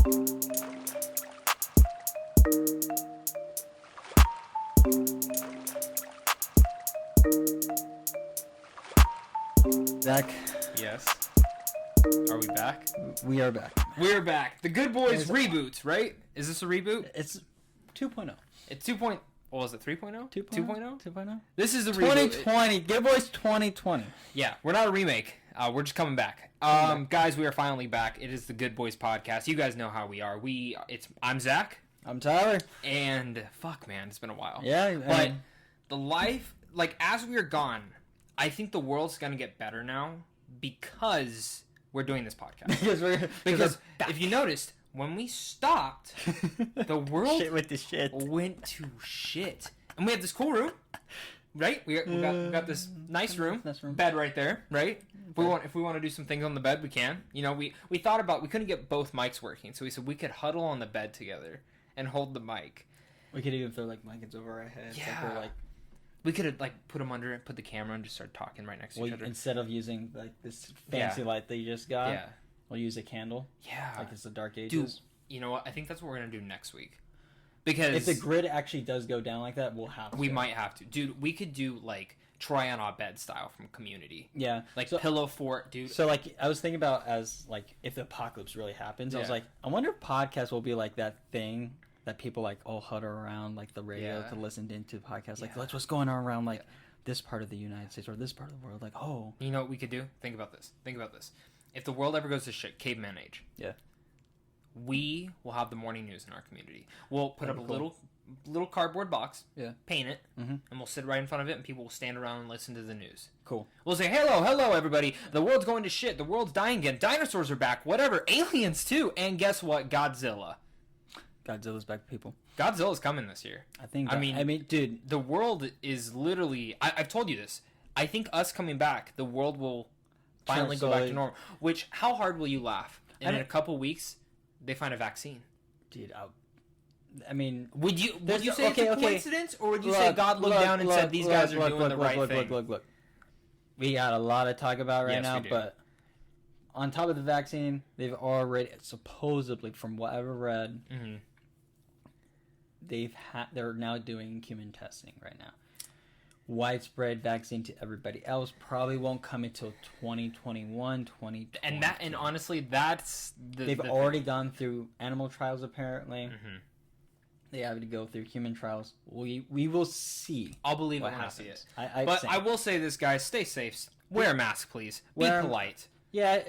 Zach, Yes. Are we back? we are back. We're back. The Good Boys reboot, right? Is this a reboot? It's 2.0. It's 2. What was it? 3.0? 2.0? 2.0? This is a reboot. 2020. Good Boys 2020. Yeah, we're not a remake. We're just coming back. Guys, we are finally back. It is the Good Boys podcast. You guys know how we are. I'm Zach. I'm Tyler. And fuck, man, it's been a while. Yeah, But the life, like, as we are gone, I think the world's gonna get better now because we're doing this podcast. Because if you noticed, when we stopped, the world shit with the shit went to shit. And we have this cool room, right? We got this nice room, bed right there, right? If we want to do some things on the bed, we can. You know, we thought about, we couldn't get both mics working, so we said we could huddle on the bed together and hold the mic. We could even throw like blankets over our heads. Yeah. We could have, like, put them under it, put the camera, and just start talking right next to each other. Instead of using like this fancy light that you just got, we'll use a candle. Yeah. Like it's the Dark Ages. Dude, you know what? I think that's what we're going to do next week. Because if the grid actually does go down like that, we'll have to. We might have to. Dude, we could do, like, try on our bed style from Community. Yeah. Like, pillow fort, dude. So, like, I was thinking about as, like, if the apocalypse really happens, I was like, I wonder if podcasts will be like that thing that people, like, all huddle around, like, the radio to listen into podcasts. Like, what's going on around, like, this part of the United States or this part of the world. Like, oh. You know what we could do? Think about this. If the world ever goes to shit, caveman age. Yeah. We will have the morning news in our community. We'll put up a little cardboard box, paint it, and we'll sit right in front of it, and people will stand around and listen to the news. Cool. We'll say, hello, everybody. The world's going to shit. The world's dying again. Dinosaurs are back. Whatever. Aliens, too. And guess what? Godzilla's back, people. Godzilla's coming this year. I mean, dude. The world is literally... I've told you this. I think us coming back, the world will finally go back to normal. Which, how hard will you laugh? And in a couple weeks, they find a vaccine. Dude, I mean... Would you say it's a coincidence? Or would you say God looked down and said, these guys are doing the right thing? Look. We got a lot to talk about right now, but on top of the vaccine, they've already, supposedly, from what I've read, they're now doing human testing right now. Widespread vaccine to everybody else probably won't come until 2021, 2020. And honestly, that's they've already gone through animal trials apparently. They have to go through human trials. We will see. I'll believe it when I see it. I will say this, guys: stay safe. Wear a mask, please. Be polite. Yeah,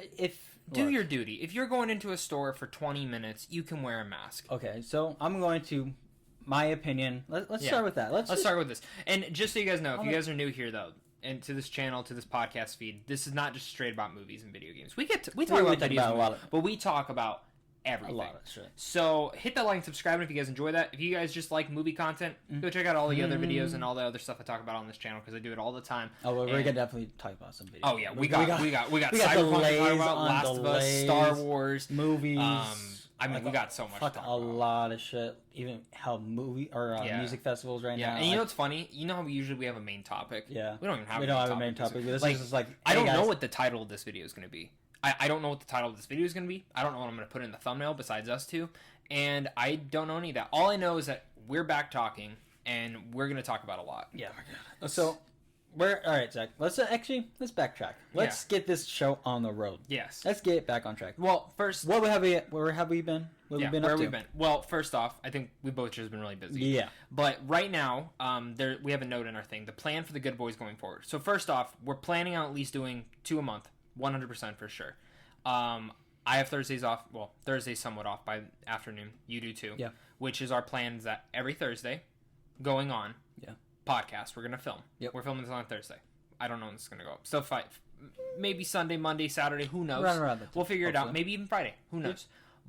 do your duty. If you're going into a store for 20 minutes, you can wear a mask. Okay, so I'm going to. My opinion. Let's start with that. Let's start with this. And just so you guys know, if you guys are new here, though, and to this channel, to this podcast feed, this is not just straight about movies and video games. We talk about videos, but we talk about everything. A lot of shit. So hit that like and subscribe if you guys enjoy that. If you guys just like movie content, go check out all the other videos and all the other stuff I talk about on this channel because I do it all the time. Oh, well, we're gonna definitely talk about some videos. Oh yeah, we got Cyberpunk to talk about, Last of Us, Star Wars, movies. We got so much. A lot of shit. Even how music festivals right now. And you know what's funny? You know how we have a main topic. Yeah. We don't even have. a main topic. But this is just like I don't know what the title of this video is going to be. I don't know what the title of this video is going to be. I don't know what I'm going to put in the thumbnail besides us two, and I don't know any of that. All I know is that we're back talking, and we're going to talk about a lot. Yeah. So. All right, Zach. Let's backtrack. Let's get this show on the road. Yes. Let's get it back on track. Well, first, where have we been? Where have we been up to? Well, first off, I think we both just been really busy. Yeah. But right now, we have a note in our thing. The plan for the Good Boys going forward. So first off, we're planning on at least doing 2 a month, 100% for sure. I have Thursdays off. Well, Thursdays somewhat off by afternoon. You do too. Yeah. Which is our plan is that every Thursday, going on. Yeah. Podcast we're gonna film. Yep. We're filming this on Thursday. I don't know when this is gonna go up. So maybe Sunday, Monday, Saturday. Who knows? We'll figure it out. Maybe even Friday. Who knows?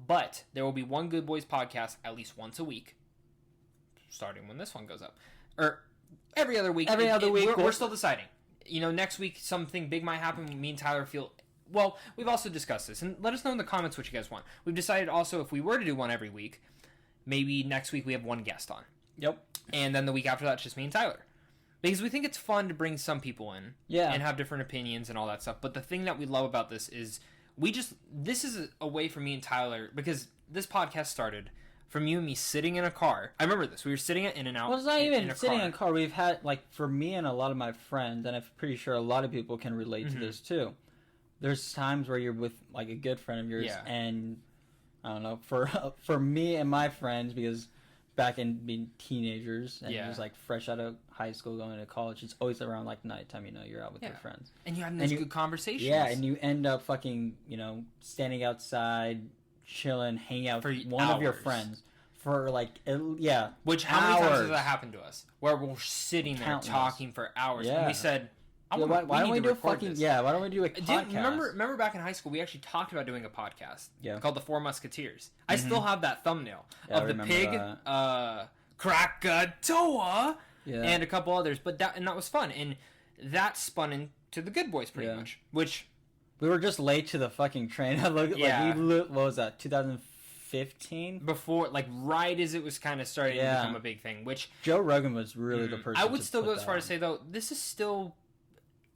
But there will be one Good Boys podcast at least once a week, starting when this one goes up, or every other week. We're still deciding. You know, next week something big might happen. Me and Tyler feel. Well, we've also discussed this, and let us know in the comments what you guys want. We've decided also if we were to do one every week, maybe next week we have one guest on. Yep. And then the week after that, it's just me and Tyler. Because we think it's fun to bring some people in. Yeah. And have different opinions and all that stuff. But the thing that we love about this is this is a way for me and Tyler, because this podcast started from you and me sitting in a car. I remember this. We were sitting at In-N-Out. Well, it's not even sitting in a car. We've had, like, for me and a lot of my friends, and I'm pretty sure a lot of people can relate to this too. There's times where you're with, like, a good friend of yours, and I don't know, for me and my friends, because back in being teenagers and just like fresh out of high school going to college, it's always around like nighttime, you're out with your friends. And you're having those good conversations. Yeah, and you end up fucking, standing outside, chilling, hanging out with one of your friends for like, Which, how many times has that happened to us? Where we're sitting there talking for hours, and we said, why don't we do a fucking why don't we do a podcast? Remember back in high school, we actually talked about doing a podcast called The Four Musketeers. I still have that thumbnail of the pig, Krakatoa, and a couple others. But that was fun, and that spun into the Good Boys pretty much. Which we were just late to the fucking train. What was that? 2015? Before, like, right as it was kind of starting to become a big thing. Which Joe Rogan was really the person. I would still go as far as say though, this is still.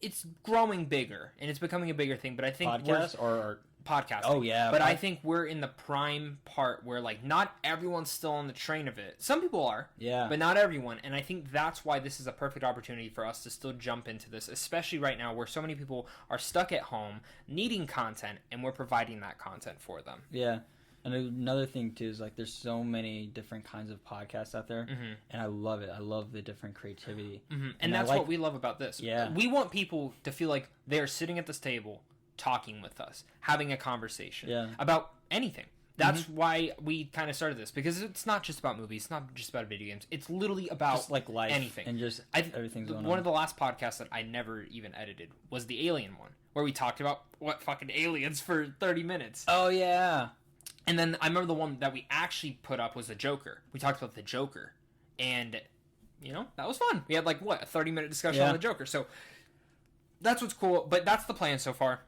It's growing bigger, and it's becoming a bigger thing, but I think podcast or podcasting. Oh, yeah. But I think we're in the prime part where, like, not everyone's still on the train of it. Some people are, but not everyone, and I think that's why this is a perfect opportunity for us to still jump into this, especially right now where so many people are stuck at home, needing content, and we're providing that content for them. Yeah. And another thing, too, is, like, there's so many different kinds of podcasts out there, and I love it. I love the different creativity. And that's what we love about this. Yeah. We want people to feel like they're sitting at this table talking with us, having a conversation about anything. That's why we kind of started this, because it's not just about movies. It's not just about video games. It's literally about just like life, anything. And just everything's going on. One of the last podcasts that I never even edited was the Alien one, where we talked about what fucking aliens for 30 minutes. Oh, yeah. And then I remember the one that we actually put up was the Joker. We talked about the Joker. And, that was fun. We had, like, a 30-minute discussion on the Joker. So that's what's cool. But that's the plan so far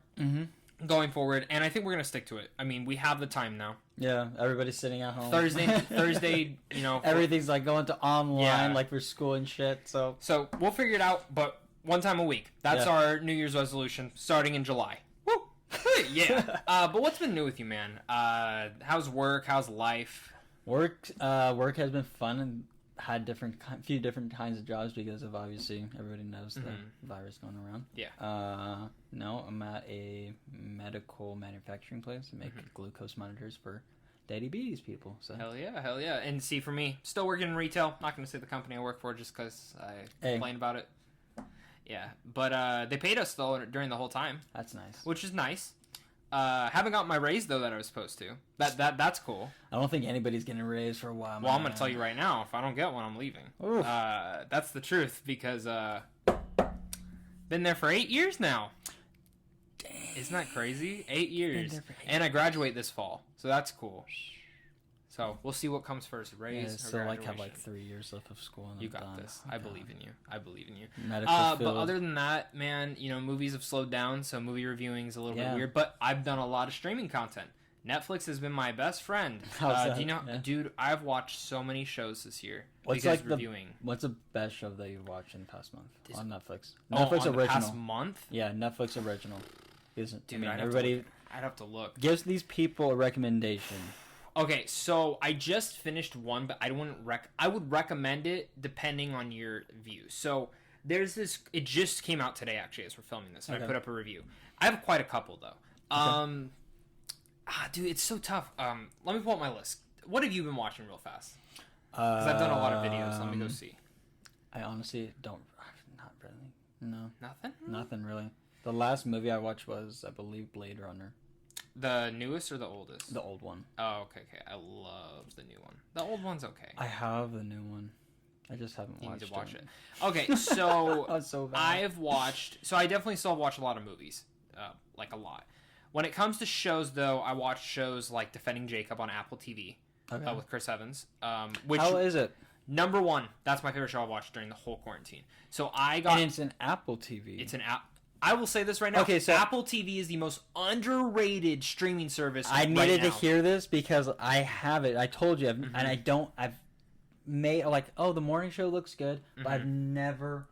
going forward. And I think we're going to stick to it. I mean, we have the time now. Yeah, everybody's sitting at home. Thursday, everything's, like, going to online, like, for school and shit. So we'll figure it out, but one time a week. That's our New Year's resolution starting in July. But what's been new with you, man? How's work? How's life? Work has been fun, and had few different kinds of jobs because of, obviously, everybody knows the virus going around. Yeah. No, I'm at a medical manufacturing place to make glucose monitors for diabetes people. So hell yeah. And see, for me, still working in retail. Not going to say the company I work for just because I complain about it. Yeah, but they paid us though during the whole time. That's nice. Which is nice. Haven't got my raise though that I was supposed to. That's cool. I don't think anybody's getting a raise for a while. Well, I'm gonna tell you right now. If I don't get one, I'm leaving. That's the truth because been there for 8 years now. Dang. Isn't that crazy? 8 years, and I graduate this fall, so that's cool. So we'll see what comes first, raise or so graduation. Have 3 years left of school. And you got this. I believe in you. Medical but other than that, man, movies have slowed down, so movie reviewing is a little bit weird. But I've done a lot of streaming content. Netflix has been my best friend. Do you know, dude? I've watched so many shows this year. What's reviewing? What's the best show that you've watched in the past month on Netflix? Netflix original. The past month? Yeah, Netflix original. Dude, I'd have to look. Gives these people a recommendation. Okay, so I just finished one, but I would recommend it depending on your view. So there's this. It just came out today, actually, as we're filming this. And I put up a review. I have quite a couple though. Dude, it's so tough. Let me pull up my list. What have you been watching real fast? Because I've done a lot of videos. Let me go see. I honestly don't. Not really. No. Nothing. Nothing really. The last movie I watched was, I believe, Blade Runner. The newest or the oldest? The old one. Oh, okay. I love the new one. The old one's okay. I have the new one. I just haven't watched it. You need to watch it. Okay, so, so I've watched... So I definitely still watch a lot of movies. Like, a lot. When it comes to shows, though, I watch shows like Defending Jacob on Apple TV with Chris Evans. Which, how is it? Number one. That's my favorite show I watched during the whole quarantine. So I got... And it's an Apple TV. It's an app. I will say this right now. Okay, so Apple TV is the most underrated streaming service. I needed to hear this because I have it. I told you, and I've made the morning show looks good, but I've never,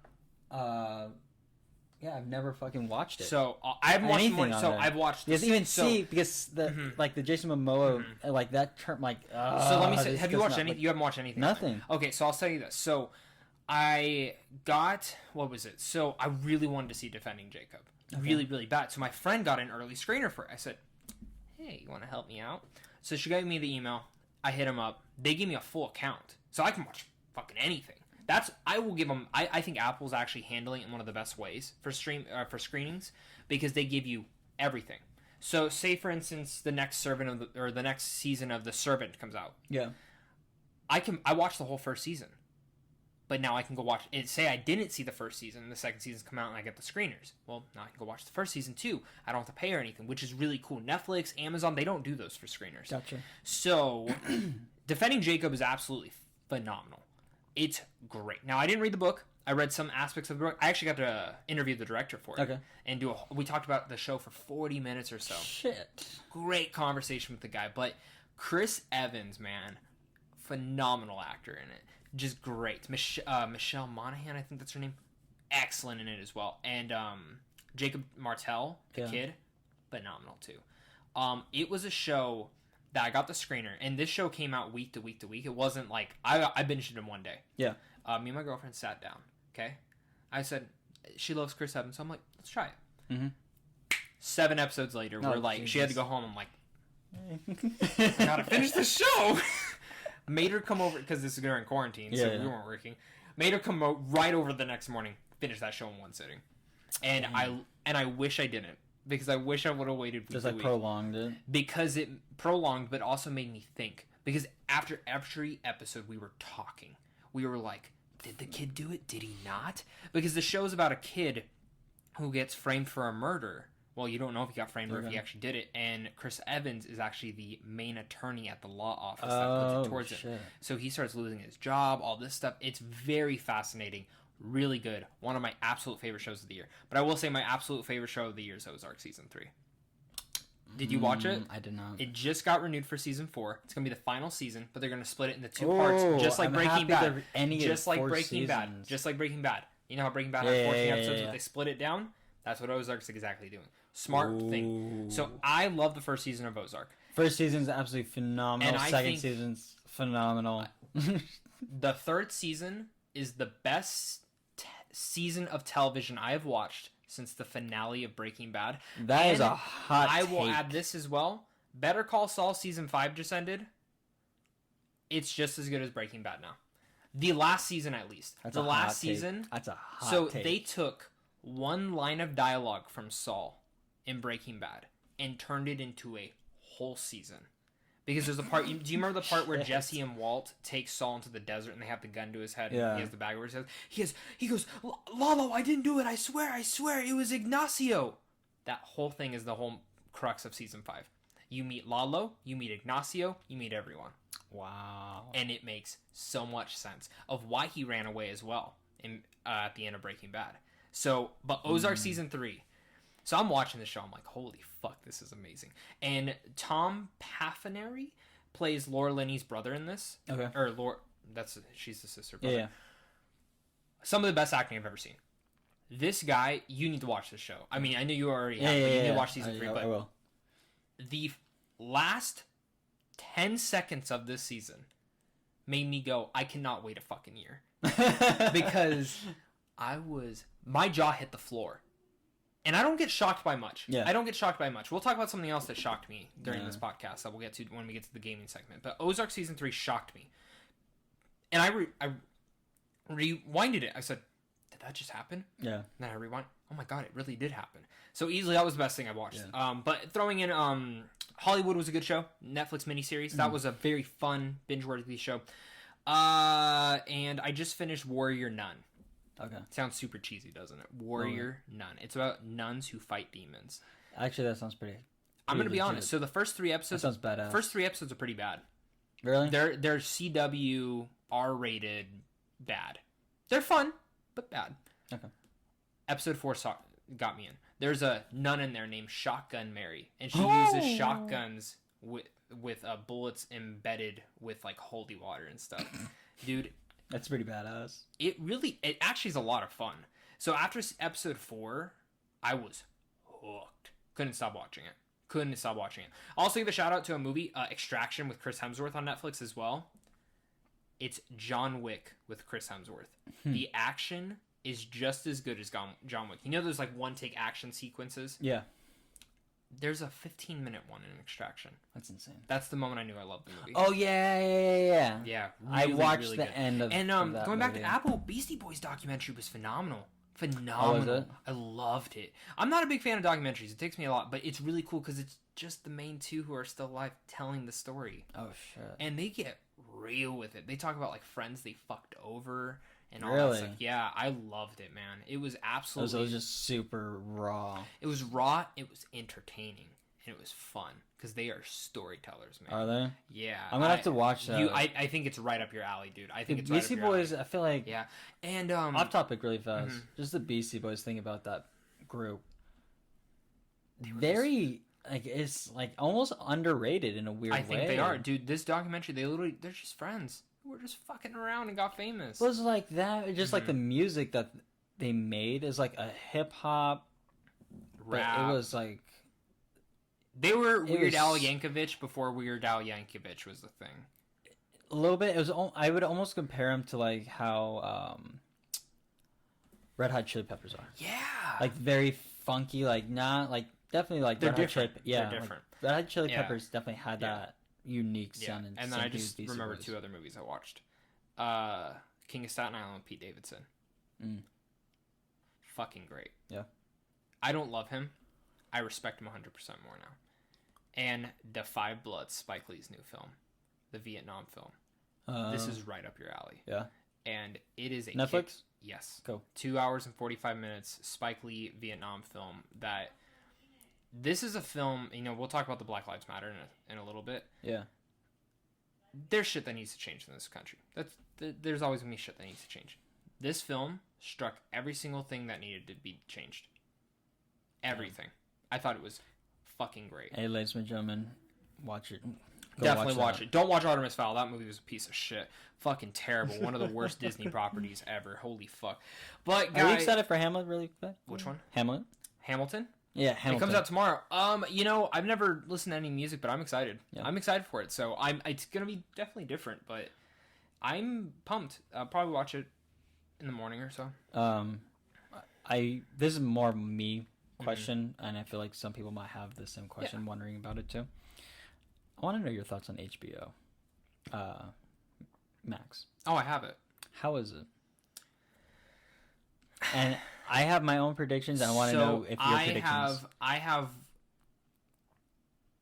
Yeah, I've never fucking watched it. So I've watched more. So there. I've watched. Because because the like the Jason Momoa like that term like. So let me say, have you watched anything? You haven't watched anything. Nothing. Okay, so I'll tell you this. So I got what was it? So I really wanted to see Defending Jacob, really really bad. So my friend got an early screener for it. I said, "Hey, you want to help me out?" So she gave me the email. I hit him up. They gave me a full account, so I can watch fucking anything. I will give them. I think Apple's actually handling it in one of the best ways for screenings because they give you everything. So, say for instance, the next the next season of The Servant comes out. Yeah, I watched the whole first season, but now I can go watch it. Say I didn't see the first season, the second season's come out, and I get the screeners. Well, now I can go watch the first season too. I don't have to pay or anything, which is really cool. Netflix, Amazon, they don't do those for screeners. Gotcha. So, Defending Jacob is absolutely phenomenal. It's great. Now, I didn't read the book. I read some aspects of the book. I actually got to interview the director for it. Okay. And we talked about the show for 40 minutes or so. Shit. Great conversation with the guy. But Chris Evans, man, phenomenal actor in it. Just great. Michelle Monaghan, I think that's her name. Excellent in it as well. And Jacob Martell, the kid, phenomenal too. It was a show that I got the screener, and this show came out week to week to week. It wasn't like I binged it in one day. Yeah. Me and my girlfriend sat down. Okay, I said she loves Chris Evans, so I'm like, let's try it. Mm-hmm. 7 episodes later, we're like, Jesus. She had to go home. I'm like, I gotta finish the show. Made her come over because this is during quarantine, so we weren't working. Made her come right over the next morning, finish that show in one sitting, and I wish I didn't. Because I wish I would have waited. Just like prolonged it. Because it prolonged, but also made me think. Because after every episode, we were talking. We were like, did the kid do it? Did he not? Because the show's about a kid who gets framed for a murder. Well, you don't know if he got framed or if he actually did it. And Chris Evans is actually the main attorney at the law office that puts it towards it. So he starts losing his job, all this stuff. It's very fascinating. Really good. One of my absolute favorite shows of the year. But I will say my absolute favorite show of the year is Ozark Season 3. Did you watch it? I did not. It just got renewed for Season 4. It's going to be the final season, but they're going to split it into 2 parts. Just like Breaking Bad. Just like Breaking Bad. Just like Breaking Bad. You know how Breaking Bad had 14 episodes, but they split it down? That's what Ozark's exactly doing. Smart thing. So I love the first season of Ozark. First season's absolutely phenomenal. And second season's phenomenal. The third season is the best season of television I have watched since the finale of Breaking Bad. That is a hot take. I will add this as well. Better Call Saul Season 5 just ended. It's just as good as Breaking Bad now. The last season, at least. That's the last season. That's a hot So take. they took one line of dialogue from Saul in Breaking Bad and turned it into a whole season. Because there's a part. Do you remember the part where Jesse and Walt take Saul into the desert and they have the gun to his head? And he has the bag over his head. He goes, Lalo, I didn't do it. I swear, it was Ignacio. That whole thing is the whole crux of Season 5. You meet Lalo, you meet Ignacio, you meet everyone. Wow. And it makes so much sense of why he ran away as well at the end of Breaking Bad. So, but Ozark Season 3. So I'm watching the show. I'm like, holy fuck, this is amazing. And Tom Paffineri plays Laura Linney's brother in this. Okay. Or Laura, she's the sister brother. Yeah. Some of the best acting I've ever seen. This guy, you need to watch this show. I mean, I know you already have, but you need to watch Season 3. But I will. The last 10 seconds of this season made me go, I cannot wait a fucking year. Because my jaw hit the floor. And I don't get shocked by much. Yeah. I don't get shocked by much. We'll talk about something else that shocked me during this podcast that we'll get to when we get to the gaming segment. But Ozark Season 3 shocked me. And I rewinded it. I said, did that just happen? Yeah. And then I rewind. Oh my God, it really did happen. So easily, that was the best thing I watched. Yeah. But throwing in Hollywood was a good show. Netflix miniseries. That was a very fun, binge-worthy show. And I just finished Warrior Nun. Okay. Sounds super cheesy, doesn't it? Warrior Nun. It's about nuns who fight demons. Actually, that sounds pretty I'm going to be honest. So the first 3 episodes... That sounds badass. First 3 episodes are pretty bad. Really? They're CW R-rated bad. They're fun, but bad. Okay. Episode 4 got me in. There's a nun in there named Shotgun Mary, and she uses shotguns with bullets embedded with like holy water and stuff. Dude... That's pretty badass. It actually is a lot of fun So after episode 4, I was hooked. Couldn't stop watching it. Also give a shout out to a movie, Extraction with Chris Hemsworth on Netflix as well. It's John Wick with Chris Hemsworth. The action is just as good as John Wick. You know those like one take action sequences? Yeah. There's a 15-minute one in Extraction. That's insane. That's the moment I knew I loved the movie. Oh yeah. Yeah, really, I watched really the end of and of that going movie. back to Apple, Beastie Boys documentary was phenomenal. Oh, was it? I loved it. I'm not a big fan of documentaries. It takes me a lot, but it's really cool because it's just the main two who are still alive telling the story. Oh shit. And they get real with it. They talk about like friends they fucked over and all really? that stuff. Yeah, I loved it, man. It was absolutely. It was just super raw. It was raw. It was entertaining, and it was fun because they are storytellers, man. Are they? Yeah. I'm gonna have to watch that. I think it's right up your alley, dude. I think it's right Beastie up your Boys. alley. I feel like. Yeah, and off topic really fast. Just the Beastie Boys thing about that group. Very. Like it's like almost underrated in a weird way. I think they are, dude. This documentary, they're just friends. We're just fucking around and got famous. It was like that. Just like the music that they made is like a hip hop rap. It was like they were Weird Al Yankovic before Weird Al Yankovic was the thing. A little bit. It was. I would almost compare them to like how Red Hot Chili Peppers are. Yeah. Like very funky. Like not like. Definitely like they're different. Yeah, they're different. Like, Red Hot Chili Peppers definitely had that unique sound. And then I just remember 2 other movies I watched. King of Staten Island with Pete Davidson. Fucking great. Yeah. I don't love him. I respect him 100% more now. And The Five Bloods, Spike Lee's new film, the Vietnam film. This is right up your alley. Yeah. And it is a Netflix. Yes. Go. 2 hours and 45 minutes. Spike Lee Vietnam film that. This is a film, we'll talk about the Black Lives Matter in a little bit. Yeah. There's shit that needs to change in this country. There's always going to be shit that needs to change. This film struck every single thing that needed to be changed. Everything. I thought it was fucking great. Hey, ladies and gentlemen, watch it. Definitely watch it. Don't watch Artemis Fowl. That movie was a piece of shit. Fucking terrible. One of the worst Disney properties ever. Holy fuck. But, are you excited for Hamlet really quick? Which one? Hamilton? Yeah, Hamilton. It comes out tomorrow. I've never listened to any music, but I'm excited. Yeah. I'm excited for it. So it's gonna be definitely different, but I'm pumped. I'll probably watch it in the morning or so. This is more of a me question, and I feel like some people might have the same question, wondering about it too. I want to know your thoughts on HBO Max. Oh, I have it. How is it? And I have my own predictions, and I want to know if your predictions. I have,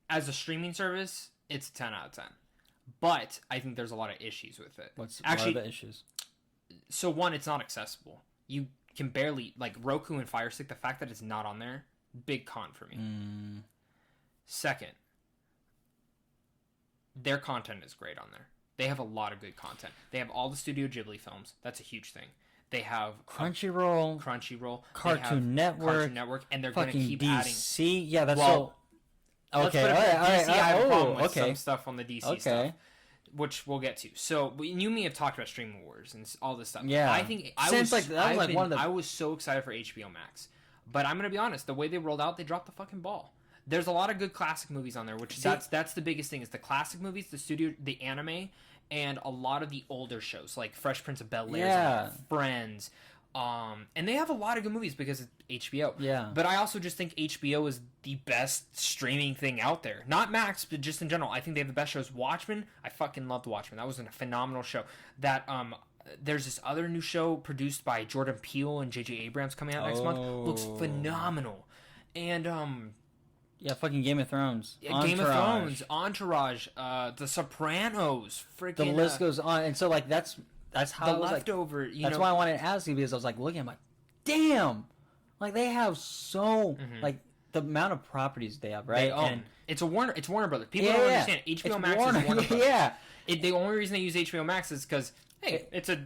as a streaming service, it's a 10 out of 10. But I think there's a lot of issues with it. What are the issues? So one, it's not accessible. You can barely, like Roku and Fire Stick, the fact that it's not on there, big con for me. Second, their content is great on there. They have a lot of good content. They have all the Studio Ghibli films. That's a huge thing. They have Crunchyroll, Cartoon Network, and they're going to keep DC. adding. Yeah, that's all Okay, all right. DC, I have a problem with some stuff on the DC stuff, which we'll get to. So you and me have talked about streaming wars and all this stuff. Yeah, I think I was so excited for HBO Max, but I'm gonna be honest. The way they rolled out, they dropped the fucking ball. There's a lot of good classic movies on there, which that's the biggest thing. Is the classic movies, the anime, and a lot of the older shows like Fresh Prince of Bel-Air, Friends. And they have a lot of good movies because it's HBO. Yeah. But I also just think HBO is the best streaming thing out there. Not Max, but just in general. I think they have the best shows. Watchmen, I fucking loved Watchmen. That was a phenomenal show. That there's this other new show produced by Jordan Peele and J.J. Abrams coming out next month. Looks phenomenal. And yeah, fucking Game of Thrones. Yeah, Game of Thrones, Entourage, The Sopranos, freaking. The list goes on, and so like that's how the leftover. Like, that's why I wanted to ask you, because I was like looking, I'm like, damn, like they have so like the amount of properties they have, right? And it's Warner Brothers. People don't understand. HBO Max is Warner Brothers. Yeah. The only reason they use HBO Max is because it's a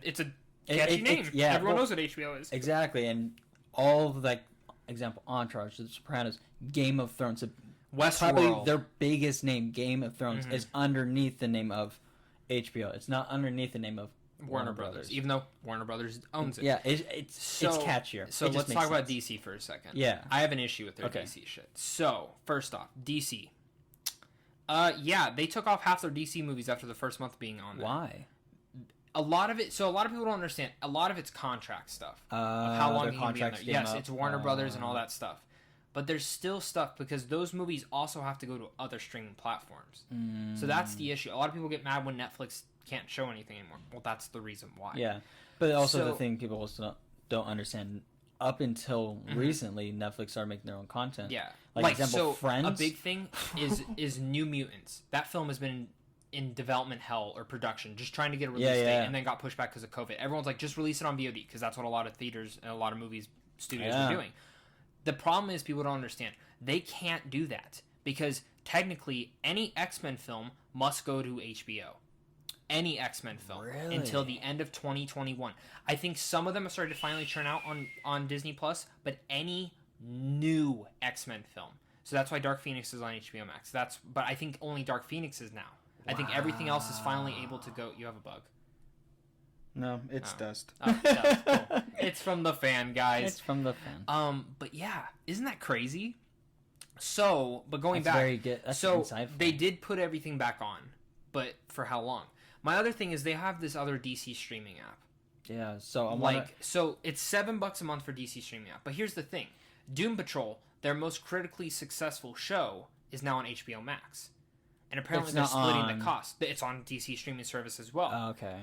catchy name. Everyone knows what HBO is. Exactly, and all of like example Entourage, The Sopranos, Game of Thrones, Westworld. Probably their biggest name, Game of Thrones, is underneath the name of HBO. It's not underneath the name of Warner Brothers, even though Warner Brothers owns it. Yeah, it's catchier. So let's talk about DC for a second. Yeah. I have an issue with their DC shit. So, first off, DC. They took off half their DC movies after the first month being on there. Why? A lot of people don't understand. A lot of it's contract stuff. Of how long you can be on there. Yes, it's Warner Brothers and all that stuff. But there's still stuff because those movies also have to go to other streaming platforms. So that's the issue. A lot of people get mad when Netflix can't show anything anymore. Well, that's the reason why. Yeah. But also the thing people also don't understand, up until recently, Netflix started making their own content. Yeah. Like example, Friends. A big thing is New Mutants. That film has been in development hell or production, just trying to get a release date, and then got pushed back because of COVID. Everyone's like, just release it on VOD, because that's what a lot of theaters and a lot of movies studios are doing. The problem is people don't understand. They can't do that because technically any X-Men film must go to HBO. Any X-Men film until the end of 2021. I think some of them are starting to finally churn out on Disney Plus, but any new X-Men film. So that's why Dark Phoenix is on HBO Max. But I think only Dark Phoenix is now. Wow. I think everything else is finally able to go. You have a bug. No, it's dust. Oh, dust. Cool. It's from the fan, guys. It's from the fan. But yeah, isn't that crazy? So, but going That's back, very good. That's so insightful. They did put everything back on, but for how long? My other thing is they have this other DC streaming app. Yeah, so so it's $7 a month for DC streaming app. But here's the thing: Doom Patrol, their most critically successful show, is now on HBO Max, and apparently they're splitting the cost. It's on DC streaming service as well. Okay.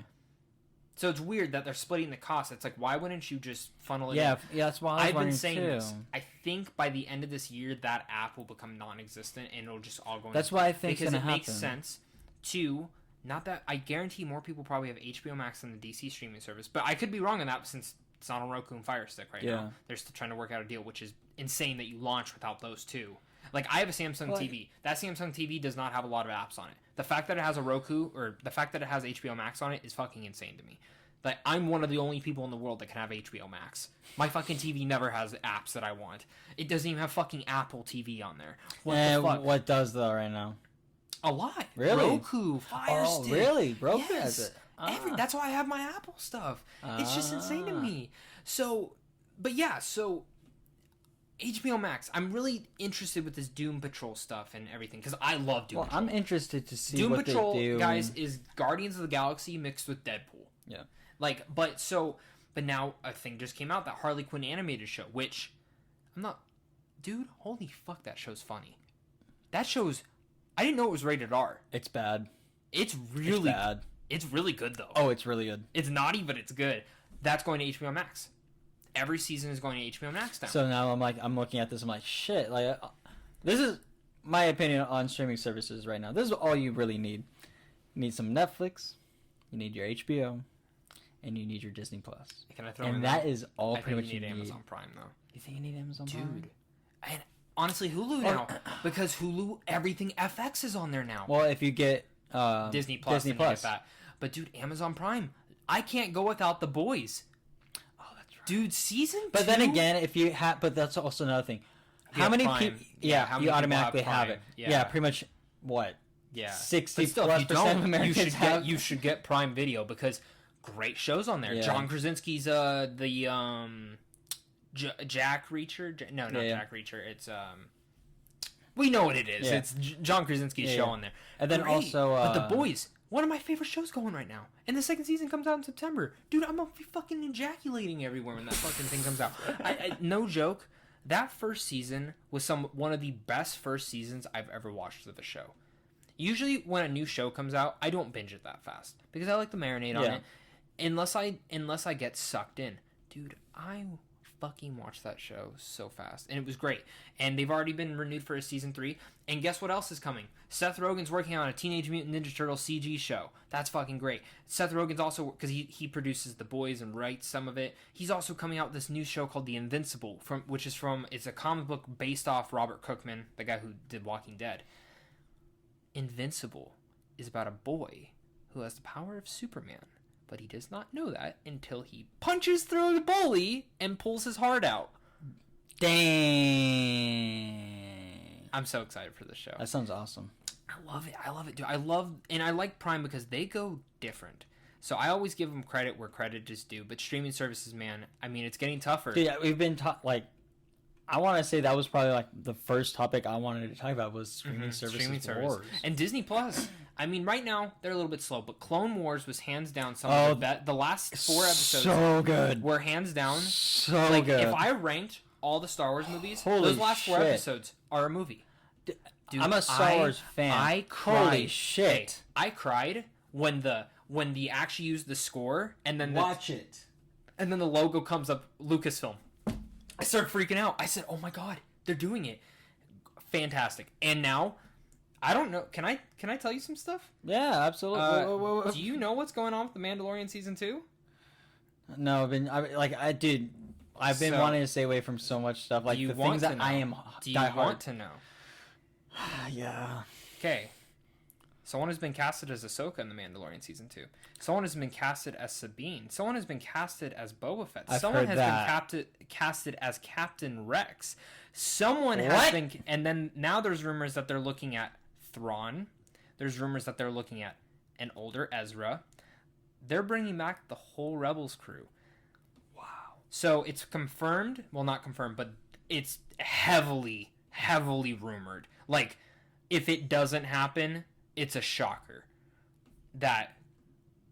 So it's weird that they're splitting the cost. It's like, why wouldn't you just funnel it in? Yeah, that's why I've been saying this. I think by the end of this year, that app will become non-existent, and it'll just all go in. That's why I think because it makes sense to, not that, I guarantee more people probably have HBO Max than the DC streaming service, but I could be wrong on that since it's not on Roku and Fire Stick right now. They're still trying to work out a deal, which is insane that you launch without those two. Like, I have a Samsung TV. That Samsung TV does not have a lot of apps on it. The fact that it has a Roku, or the fact that it has HBO Max on it is fucking insane to me. Like, I'm one of the only people in the world that can have HBO Max. My fucking TV never has apps that I want. It doesn't even have fucking Apple TV on there. What the fuck? What does, though, right now? A lot. Really? Roku, Fire Stick. Oh, really? Roku has it? That's why I have my Apple stuff. It's just insane to me. So, but yeah, so HBO Max. I'm really interested with this Doom Patrol stuff and everything because I love Doom Patrol. I'm interested to see Doom what Patrol, they do. guys, is Guardians of the Galaxy mixed with Deadpool. Yeah. Like, but now a thing just came out, that Harley Quinn animated show, which dude, holy fuck, that show's funny. That show's, I didn't know it was rated R. It's bad. It's really bad. It's really good though. Oh, it's really good. It's naughty, but it's good. That's going to HBO Max. Every season is going to HBO Max now. So now I'm looking at this, I'm like, shit, like, this is my opinion on streaming services right now. This is all you really need. You need some Netflix, you need your HBO, and you need your Disney Plus. Can I throw and in that is all pretty much you need Amazon Prime though. You think you need Amazon Prime? Dude. And honestly, Hulu now, because Hulu, everything FX is on there now. Well, if you get Disney Plus, you get that. But dude, Amazon Prime, I can't go without The Boys. Oh, that's right. Dude, season 2? But then again, if you have, but that's also another thing. How many people? Yeah, how many you automatically have it. Yeah, pretty much. What? Yeah, 60+% of Americans have. You should get Prime Video because great shows on there. Yeah. John Krasinski's Jack Reacher. No, not Jack Reacher. It's we know what it is. Yeah. It's John Krasinski's show on there. And then also, but The Boys, one of my favorite shows going right now. And the second season comes out in September. Dude, I'm gonna be fucking ejaculating everywhere when that fucking thing comes out. No joke. That first season was one of the best first seasons I've ever watched of a show. Usually when a new show comes out, I don't binge it that fast because I like to marinate on it. Unless I get sucked in. Dude, I fucking watched that show so fast. And it was great. And they've already been renewed for a season 3. And guess what else is coming? Seth Rogen's working on a Teenage Mutant Ninja Turtle CG show. That's fucking great. Seth Rogen's also, because he produces The Boys and writes some of it, he's also coming out with this new show called The Invincible, it's a comic book based off Robert Kirkman, the guy who did Walking Dead. Invincible is about a boy who has the power of Superman, but he does not know that until he punches through the bully and pulls his heart out. Dang. I'm so excited for this show. That sounds awesome. I love it, dude. I like Prime because they go different. So I always give them credit where credit is due. But streaming services, man, I mean, it's getting tougher. Yeah, we've been like, I want to say that was probably like the first topic I wanted to talk about was streaming services wars. And Disney Plus. I mean, right now they're a little bit slow, but Clone Wars was hands down some of the last 4 episodes. So good. Were hands down so like, good. If I ranked all the Star Wars movies, Holy those last 4 shit. episodes are a movie. Dude, I'm a Star Wars fan. I cried. Holy shit! I cried when the actually used the score and then Watch it. And then the logo comes up, Lucasfilm. I started freaking out. I said, "Oh my god, they're doing it! Fantastic!" And now, I don't know. Can I tell you some stuff? Yeah, absolutely. Do you know what's going on with the Mandalorian season 2? No, I've been wanting to stay away from so much stuff. Like the things that I am. Do you want to know? Yeah. Okay. Someone has been casted as Ahsoka in the Mandalorian season 2. Someone has been casted as Sabine. Someone has been casted as Boba Fett. Someone has been casted as Captain Rex. Someone has been, and then now there's rumors that they're looking at Thrawn. There's rumors that they're looking at an older Ezra. They're bringing back the whole Rebels crew. Wow. So it's confirmed. Well, not confirmed, but it's heavily rumored. Like, if it doesn't happen, it's a shocker. That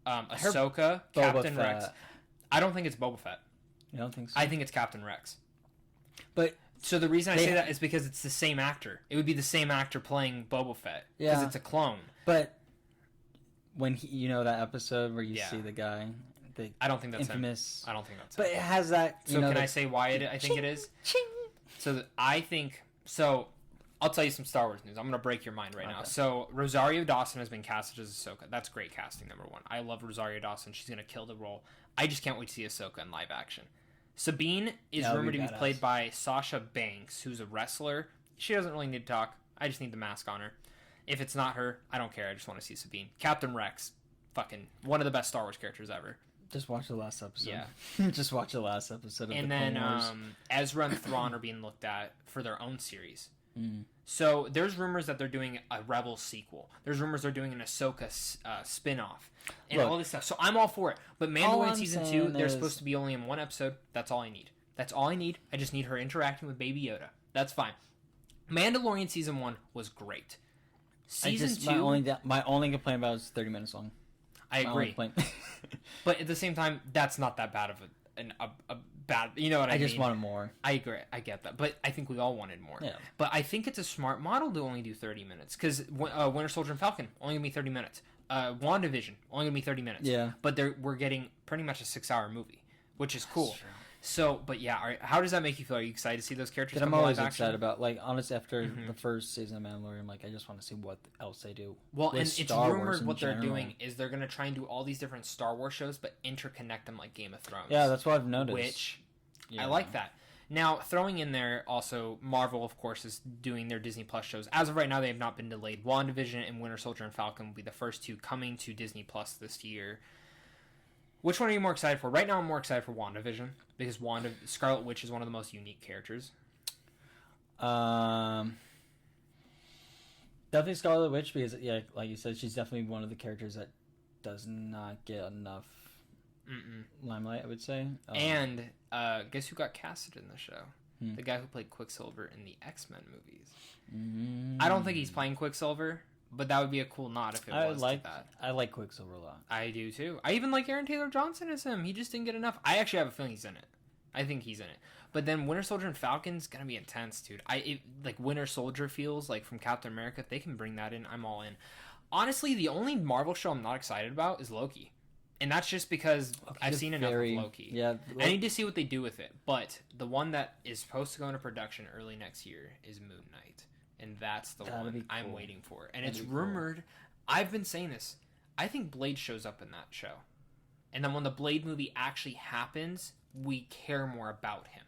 Ahsoka, Captain Rex. I don't think it's Boba Fett. You don't think so? I think it's Captain Rex. But so the reason I say that is because it's the same actor. It would be the same actor playing Boba Fett because it's a clone. But when that episode where you see the guy, I don't think that's infamous. Him. I don't think that's him. But it has that. So can I say why I think it is? So I think so. I'll tell you some Star Wars news. I'm going to break your mind right now. So Rosario Dawson has been casted as Ahsoka. That's great casting, number one. I love Rosario Dawson. She's going to kill the role. I just can't wait to see Ahsoka in live action. Sabine is rumored to be played by Sasha Banks, who's a wrestler. She doesn't really need to talk. I just need the mask on her. If it's not her, I don't care. I just want to see Sabine. Captain Rex, fucking one of the best Star Wars characters ever. Just watch the last episode. Yeah. Just watch the last episode of and the Clone Wars. then Ezra and Thrawn are being looked at for their own series. Mm. So there's rumors that they're doing a Rebels sequel. There's rumors they're doing an Ahsoka spin-off. And all this stuff. So I'm all for it. But Mandalorian Season 2, they're supposed to be only in one episode. That's all I need. That's all I need. I just need her interacting with Baby Yoda. That's fine. Mandalorian Season 1 was great. Season 2... My only complaint about it is 30 minutes long. I agree. But at the same time, that's not that bad of a bad... You know what I mean? I just wanted more. I agree. I get that. But I think we all wanted more. Yeah. But I think it's a smart model to only do 30 minutes. Because Winter Soldier and Falcon, only going to be 30 minutes. WandaVision, only going to be 30 minutes. Yeah. But we're getting pretty much a 6-hour movie, which is cool. That's true. So, but yeah, how does that make you feel? Are you excited to see those characters come I'm to live always action? excited about, like, honestly, after the first season of Mandalorian, I'm like, I just want to see what else they do. Well, and it's rumored what they're doing is they're going to try and do all these different Star Wars shows, but interconnect them like Game of Thrones. Yeah, that's what I've noticed. Which, I like that. Now, throwing in there also, Marvel, of course, is doing their Disney Plus shows. As of right now, they have not been delayed. WandaVision and Winter Soldier and Falcon will be the first two coming to Disney Plus this year. Which one are you more excited for? Right now, I'm more excited for WandaVision because Scarlet Witch is one of the most unique characters. Definitely Scarlet Witch because, yeah, like you said, she's definitely one of the characters that does not get enough limelight, I would say. And guess who got casted in the show? The guy who played Quicksilver in the X-Men movies. I don't think he's playing Quicksilver. But that would be a cool nod if it was that. I like Quicksilver a lot. I do too. I even like Aaron Taylor Johnson as him. He just didn't get enough. I actually have a feeling he's in it. I think he's in it. But then Winter Soldier and Falcon's gonna be intense, dude. Like Winter Soldier feels like from Captain America. If they can bring that in, I'm all in. Honestly, the only Marvel show I'm not excited about is Loki. And that's just because I've seen enough of Loki. Yeah, I need to see what they do with it. But the one that is supposed to go into production early next year is Moon Knight. And that's the one I'm waiting for. And it's rumored, I've been saying this, I think Blade shows up in that show. And then when the Blade movie actually happens, we care more about him.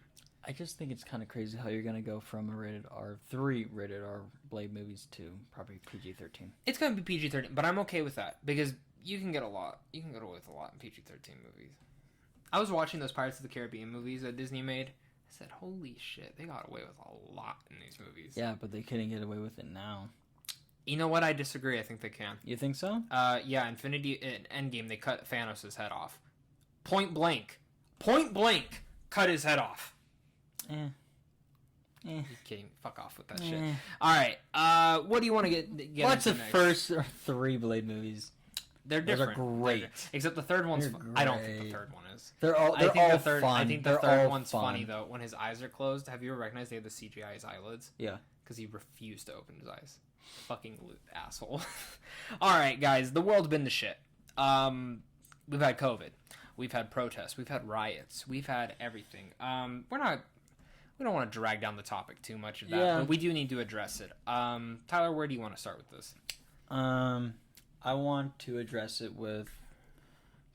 I just think it's kind of crazy how you're going to go from a rated R, 3 rated R Blade movies to probably PG-13. It's going to be PG-13, but I'm okay with that. Because you can get a lot. You can get away with a lot in PG-13 movies. I was watching those Pirates of the Caribbean movies that Disney made. I said, holy shit, they got away with a lot in these movies. Yeah, but they couldn't get away with it now. You know what? I disagree. I think they can. You think so? Yeah. Infinity Endgame, they cut Thanos' head off. Point blank, cut his head off. You're kidding. Fuck off with that shit. All right. What do you want to get What's into the next? first 3 Blade movies? They're different. Those are great. Except the third one's I don't think the third one is. They're all fun. I think the third one's funny, though. When his eyes are closed, have you ever recognized they have the CGI his eyelids? Yeah. Because he refused to open his eyes. Fucking asshole. All right, guys. The world's been to shit. We've had COVID. We've had protests. We've had riots. We've had everything. We don't want to drag down the topic too much of that, but we do need to address it. Tyler, where do you want to start with this? I want to address it with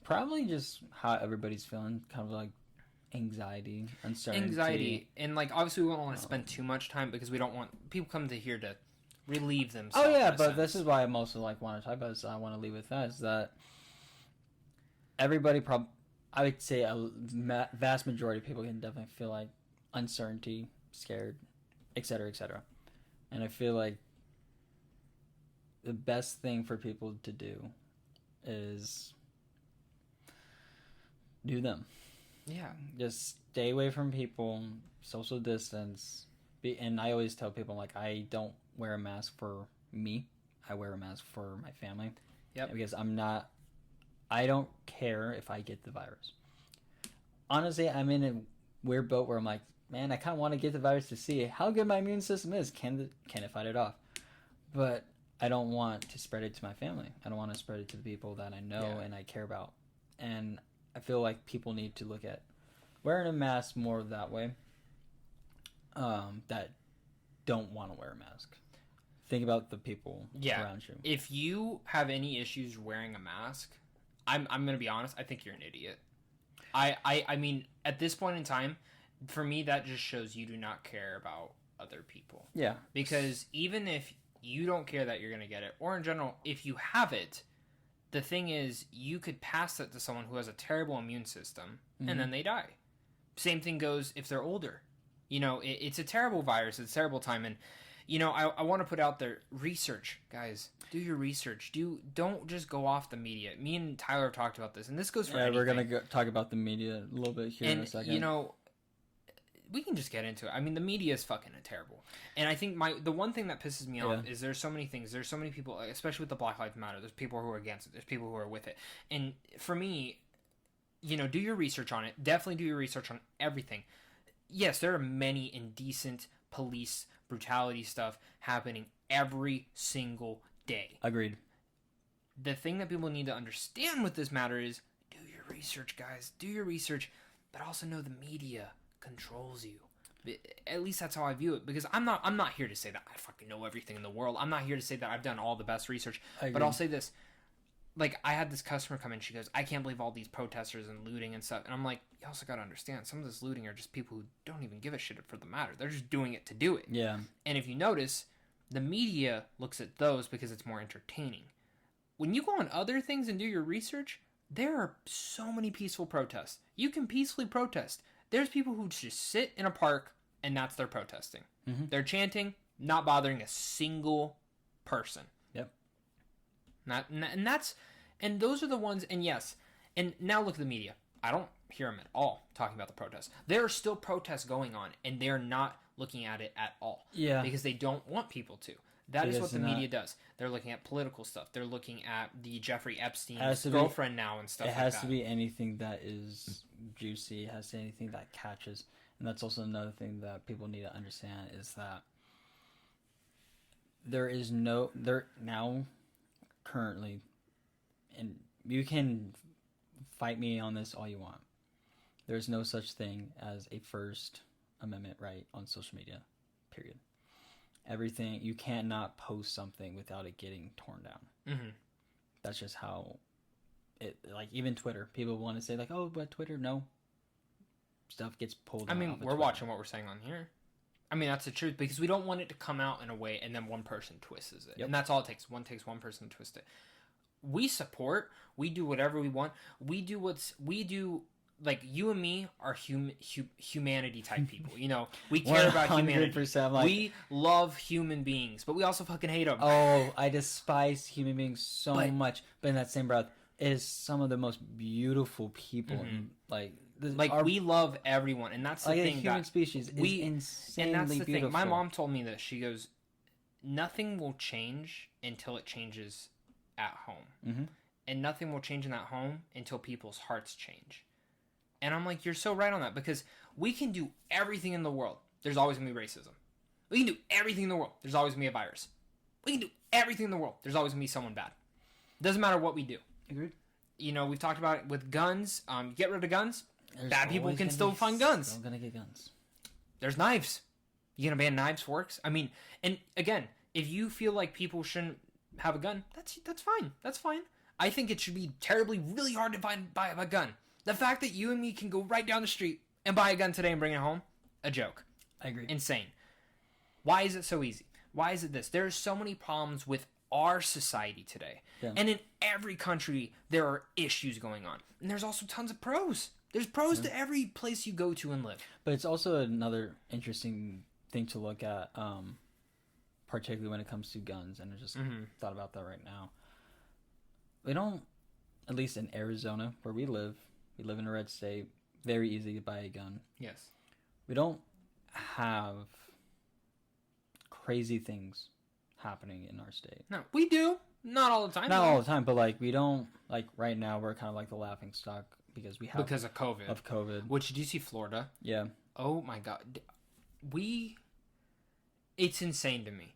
probably just how everybody's feeling, kind of like anxiety, uncertainty. And like obviously we don't want to spend too much time because we don't want people come to here to relieve themselves. Oh yeah, but this is why I mostly want to talk about this. I want to leave with that is that everybody I would say a vast majority of people can definitely feel like uncertainty, scared, etc., etc. And I feel like the best thing for people to do is do them. Yeah. Just stay away from people, social distance. And I always tell people, like, I don't wear a mask for me. I wear a mask for my family. Yep. Because I don't care if I get the virus. Honestly, I'm in a weird boat where I'm like, man, I kind of want to get the virus to see how good my immune system is. Can it fight it off? But I don't want to spread it to my family. I don't want to spread it to the people that I know and I care about. And I feel like people need to look at wearing a mask more that way. That don't want to wear a mask. Think about the people around you. If you have any issues wearing a mask, I'm going to be honest, I think you're an idiot. I mean, at this point in time, for me, that just shows you do not care about other people. Yeah. Because even if you don't care that you're going to get it, or in general, if you have it, the thing is, you could pass it to someone who has a terrible immune system, and then they die. Same thing goes if they're older. You know, it's a terrible virus. It's a terrible time. And, you know, I want to put out there, research. Guys, do your research. Don't just go off the media. Me and Tyler have talked about this, and this goes for anything. We're going to talk about the media a little bit here in a second. You know, we can just get into it. I mean, the media is fucking terrible. And I think the one thing that pisses me off is there's so many things. There's so many people, especially with the Black Lives Matter. There's people who are against it. There's people who are with it. And for me, you know, do your research on it. Definitely do your research on everything. Yes, there are many indecent police brutality stuff happening every single day. Agreed. The thing that people need to understand with this matter is do your research, guys. Do your research, but also know the media controls you. At least that's how I view it, because I'm not here to say that I fucking know everything in the world. I'm not here to say that I've done all the best research. But I'll say this. Like, I had this customer come in, she goes, I can't believe all these protesters and looting and stuff. And I'm like, you also got to understand, some of this looting are just people who don't even give a shit for the matter. They're just doing it to do it. Yeah. And if you notice, the media looks at those because it's more entertaining. When you go on other things and do your research, there are so many peaceful protests. You can peacefully protest. There's people who just sit in a park and that's their protesting. Mm-hmm. They're chanting, not bothering a single person. Yep. And those are the ones, and yes, and now look at the media. I don't hear them at all talking about the protests. There are still protests going on, and they're not looking at it at all. Yeah. Because they don't want people to. That is what the media does. They're looking at political stuff. They're looking at the Jeffrey Epstein's girlfriend now and stuff like that. It has to be anything that is juicy. It has to be anything that catches. And that's also another thing that people need to understand is that currently, and you can fight me on this all you want, there's no such thing as a First Amendment right on social media, period. Everything, you cannot post something without it getting torn down. Mm-hmm. That's just how it, like, even Twitter, people want to say like, oh, but Twitter, no, stuff gets pulled down. I mean, we're watching what we're saying on here. I mean, that's the truth, because we don't want it to come out in a way and then one person twists it. Yep. And that's all it takes. One person to twist it. We support. We do whatever we want. We do like you and me are humanity type people. You know, we care about humanity. Like, we love human beings, but we also fucking hate them. Oh, I despise human beings so much. But in that same breath, it is some of the most beautiful people. Mm-hmm. We love everyone, and that's the thing. The human species is insanely and that's the beautiful. thing. My mom told me this. She goes, nothing will change until it changes at home. Mm-hmm. And nothing will change in that home until people's hearts change. And I'm like, you're so right on that, because we can do everything in the world. There's always going to be racism. We can do everything in the world. There's always going to be a virus. We can do everything in the world. There's always going to be someone bad. Doesn't matter what we do. Agreed. You know, we've talked about it with guns. Get rid of guns. Bad people can still find guns. Still going to get guns. There's knives. You going to ban knives for works? I mean, and again, if you feel like people shouldn't have a gun, that's fine. That's fine. I think it should be really hard to buy a gun. The fact that you and me can go right down the street and buy a gun today and bring it home, a joke. I agree. Insane. Why is it so easy? Why is it this? There's so many problems with our society today. Yeah. And in every country, there are issues going on. And there's also tons of pros. There's pros to every place you go to and live. But it's also another interesting thing to look at, particularly when it comes to guns. And I just thought about that right now. We don't, at least in Arizona, where we live in a red state, very easy to buy a gun. Yes. We don't have crazy things happening in our state. No, we do. Not all the time. Not all the time, but like we don't, like right now we're kind of like the laughing stock because we have... Because of COVID. Which, did you see Florida? Yeah. Oh my God. It's insane to me.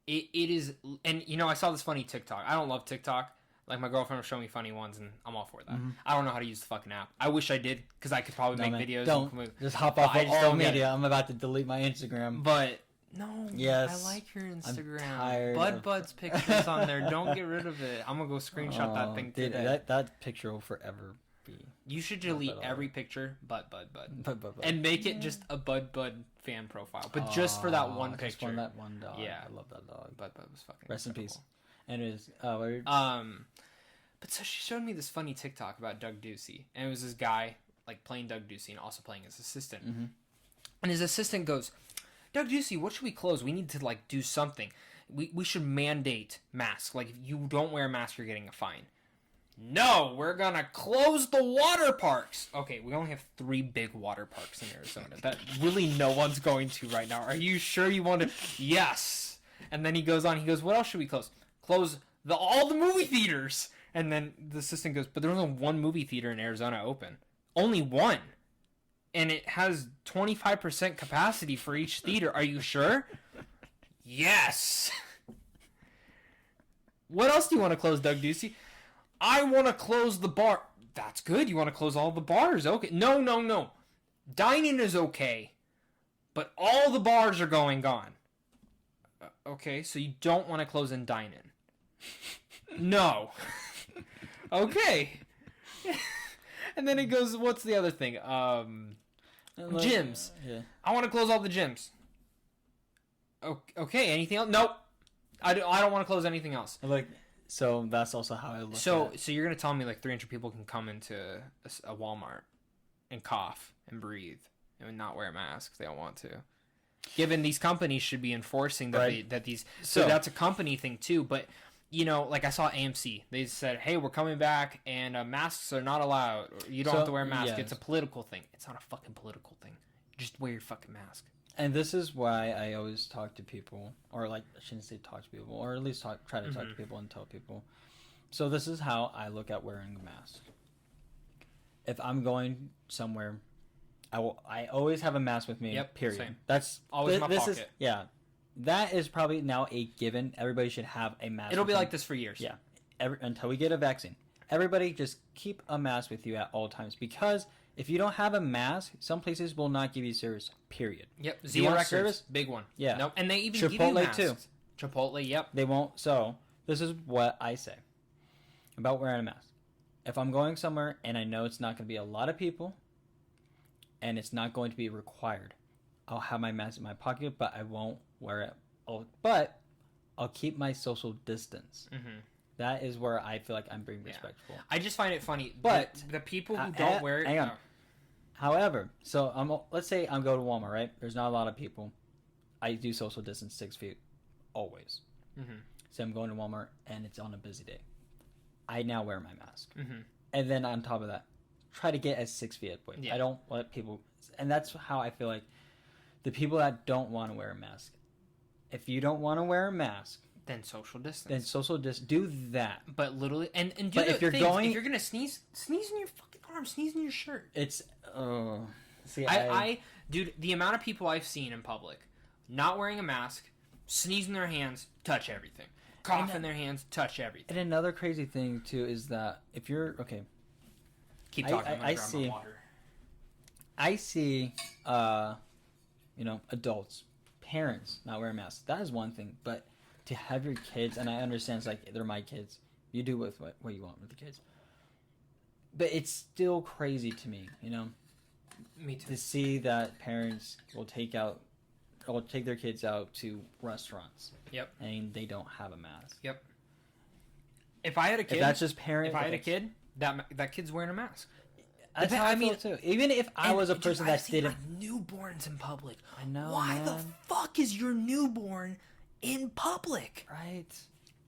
It is, and you know, I saw this funny TikTok. I don't love TikTok. Like, my girlfriend will show me funny ones, and I'm all for that. Mm-hmm. I don't know how to use the fucking app. I wish I did, because I could probably make videos. Don't. Just hop off of all media. I'm about to delete my Instagram. But, no. Yes. I like your Instagram. I'm tired Bud's pictures on there. Don't get rid of it. I'm going to go screenshot that thing today. Dude, that picture will forever be... You should delete every picture but Bud. And make it just a Bud fan profile. But just for that one picture. Just for that one dog. Yeah. I love that dog. Bud was fucking Rest incredible. in peace. And it is... But so she showed me this funny TikTok about Doug Ducey. And it was this guy, like, playing Doug Ducey and also playing his assistant. Mm-hmm. And his assistant goes, Doug Ducey, what should we close? We need to, like, do something. We should mandate masks. Like, if you don't wear a mask, you're getting a fine. No, we're gonna close the water parks. Okay, we only have 3 big water parks in Arizona that really no one's going to right now. Are you sure you want to? Yes. And then he goes on. He goes, what else should we close? Close all the movie theaters. And then the assistant goes, but there's only 1 movie theater in Arizona open. Only 1. And it has 25% capacity for each theater. Are you sure? Yes. What else do you want to close, Doug Ducey? I want to close the bar. That's good. You want to close all the bars. Okay. No. Dining is okay. But all the bars are going on. Okay, so you don't want to close and dine in. No. Okay. And then it goes, what's the other thing? Gyms. Yeah. I want to close all the gyms. Okay, anything else? Nope. I don't want to close anything else. Like, so that's also how I look at it. So you're going to tell me like 300 people can come into a Walmart and cough and breathe and not wear a mask if they don't want to. Given these companies should be enforcing that, right. So that's a company thing too, but you know, like I saw AMC, they said, hey, we're coming back and masks are not allowed. You don't have to wear a mask. Yes. It's a political thing. It's not a fucking political thing. Just wear your fucking mask. And this is why I always talk to people, or like, I shouldn't say talk to people, or at least try to talk to people and tell people. So this is how I look at wearing a mask. If I'm going somewhere, I always have a mask with me, period. Same. That's always in my pocket. That is probably now a given. Everybody should have a mask. It'll be like this for years. Yeah. Until we get a vaccine. Everybody just keep a mask with you at all times, because if you don't have a mask, some places will not give you service, period. Yep. Zero service, big one. Yeah. Nope. And they even Chipotle give you masks. Too. Chipotle, yep. They won't. So this is what I say about wearing a mask. If I'm going somewhere and I know it's not going to be a lot of people and it's not going to be required, I'll have my mask in my pocket, but I won't wear it. But I'll keep my social distance. Mm-hmm. That is where I feel like I'm being respectful. I just find it funny. But the people who don't wear it... Hang on. However, so let's say I'm going to Walmart, right? There's not a lot of people. I do social distance 6 feet, always. Mm-hmm. So I'm going to Walmart and it's on a busy day. I now wear my mask. Mm-hmm. And then on top of that, try to get as 6 feet away. Yeah. I don't let people... And that's how I feel like the people that don't want to wear a mask. If you don't want to wear a mask... Then social distance. Do that. But literally... And do but if you're going... If you're going to sneeze in your fucking arm. Sneeze in your shirt. It's... See, Dude, the amount of people I've seen in public not wearing a mask, sneeze in their hands, touch everything. Cough in their hands, touch everything. And another crazy thing, too, is that if you're... Okay. Keep talking. I'm going to grab my water. I see, adults, parents not wearing masks. That is one thing. But to have your kids, and I understand it's like, they're my kids. You do with what you want with the kids. But it's still crazy to me, Me too. To see that parents will take their kids out to restaurants. Yep. And they don't have a mask. Yep. If I had a kid, if that's just parent. If I had a kid, that kid's wearing a mask. That's how I feel too. Even if I was a person that didn't. Newborns in public. I know. Why the fuck is your newborn in public? Right.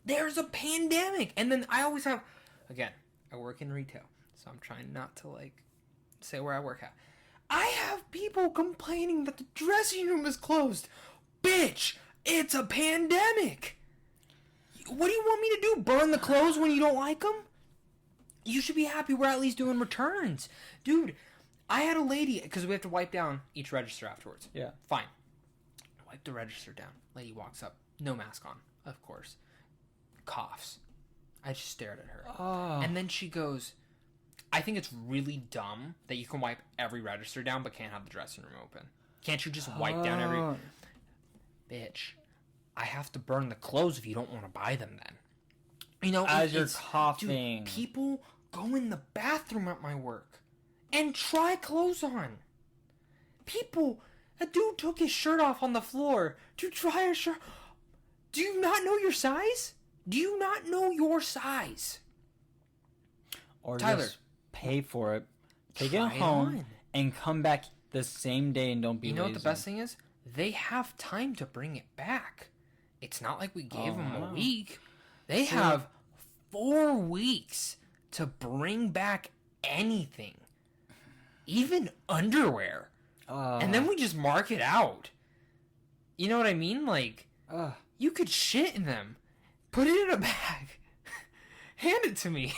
There's a pandemic, and then I always have. Again, I work in retail, so I'm trying not to say where I work at. I have people complaining that the dressing room is closed. Bitch, it's a pandemic. What do you want me to do? Burn the clothes when you don't like them? You should be happy we're at least doing returns. Dude, I had a lady, because we have to wipe down each register afterwards. Yeah. Fine. Wipe the register down. Lady walks up. No mask on, of course. Coughs. I just stared at her. Oh. And then she goes... I think it's really dumb that you can wipe every register down but can't have the dressing room open. Can't you just wipe down every... Bitch, I have to burn the clothes if you don't want to buy them then. As you're coughing. Dude, people go in the bathroom at my work and try clothes on. A dude took his shirt off on the floor to try a shirt. Do you not know your size? Do you not know your size? Or Tyler, just pay for it, take it home, and come back the same day and don't be lazy. You know what the best thing is? They have time to bring it back. It's not like we gave them a week. They have 4 weeks to bring back anything. Even underwear. And then we just mark it out. You know what I mean? You could shit in them. Put it in a bag. Hand it to me.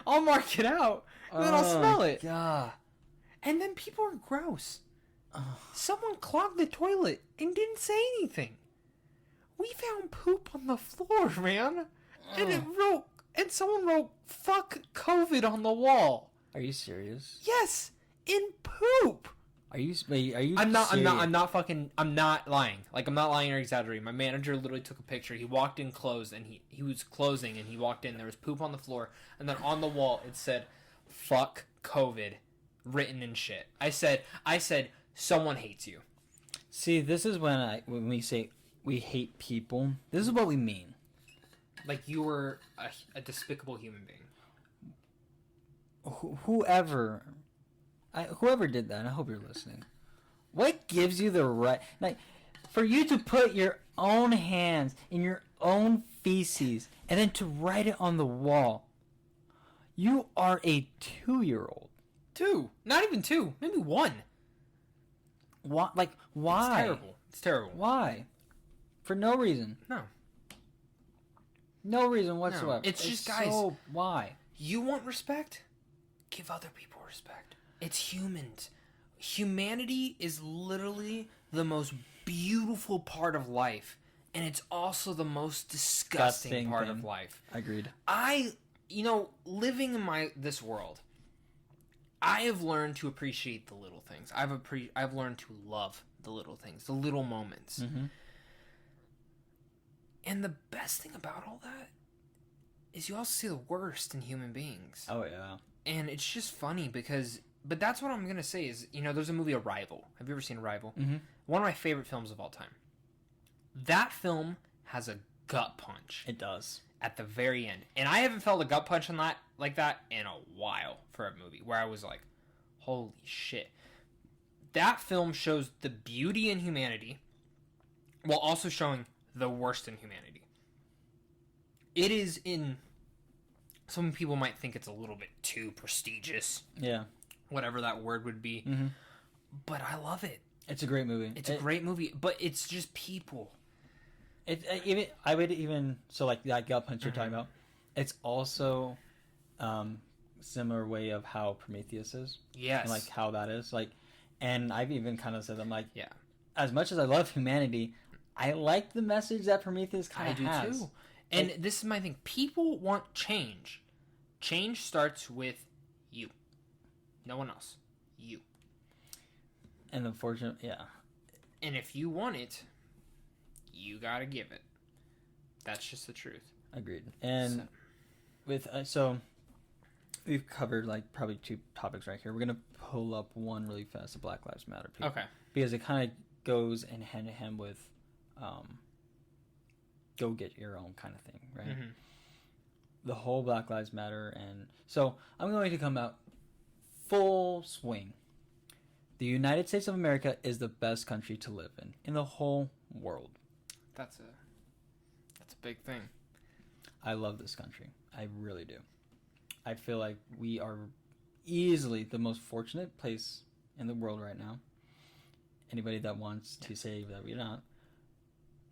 I'll mark it out. And then I'll smell it. God. And then people are gross. Someone clogged the toilet and didn't say anything. We found poop on the floor, man. And someone wrote, "Fuck COVID" on the wall. Are you serious? Yes, in poop. Are you serious? I'm not lying. I'm not lying or exaggerating. My manager literally took a picture. He walked in closed and he was closing and he walked in. There was poop on the floor. And then on the wall it said, "Fuck COVID," written in shit. I said, someone hates you. See, this is when we say we hate people. This is what we mean. Like you were a despicable human being. Whoever did that, and I hope you're listening. What gives you the right, for you to put your own hands in your own feces and then to write it on the wall? You are a 2-year-old. 2, not even 2, maybe 1. Why? Why? It's terrible. Why? For no reason. No reason whatsoever. No. It's just, guys. Why? You want respect? Give other people respect. It's humans. Humanity is literally the most beautiful part of life, and it's also the most disgusting part of life. Agreed. Living in this world, I have learned to appreciate the little things. I've learned to love the little things, the little moments. Mm-hmm. And the best thing about all that is you also see the worst in human beings. Oh, yeah. And it's just funny but that's what I'm going to say is, there's a movie, Arrival. Have you ever seen Arrival? Mm-hmm. One of my favorite films of all time. That film has a gut punch. It does. At the very end. And I haven't felt a gut punch like that in a while for a movie where I was like, Holy shit. That film shows the beauty in humanity while also showing the worst in humanity. It is in... Some people might think it's a little bit too prestigious. Yeah. Whatever that word would be. Mm-hmm. But I love it. It's a great movie. It's a great movie, but it's just people. I would even... So, like, that gut punch you're talking about, it's also... similar way of how Prometheus is. Yes. And, like, how that is. Like, and I've even kind of said, I'm like... Yeah. As much as I love humanity, I like the message that Prometheus kind of has. I do, too. And this is my thing. People want change. Change starts with you. No one else. You. And unfortunately, yeah. And if you want it, you gotta give it. That's just the truth. Agreed. And so we've covered like probably 2 topics right here. We're gonna pull up one really fast, the Black Lives Matter piece. Okay. Because it kind of goes in hand in hand with go get your own kind of thing, right? Mm-hmm. The whole Black Lives Matter, and so I'm going to come out full swing. The United States of America is the best country to live in the whole world. That's a big thing. I love this country. I really do. I feel like we are easily the most fortunate place in the world right now. Anybody that wants to say that we're not.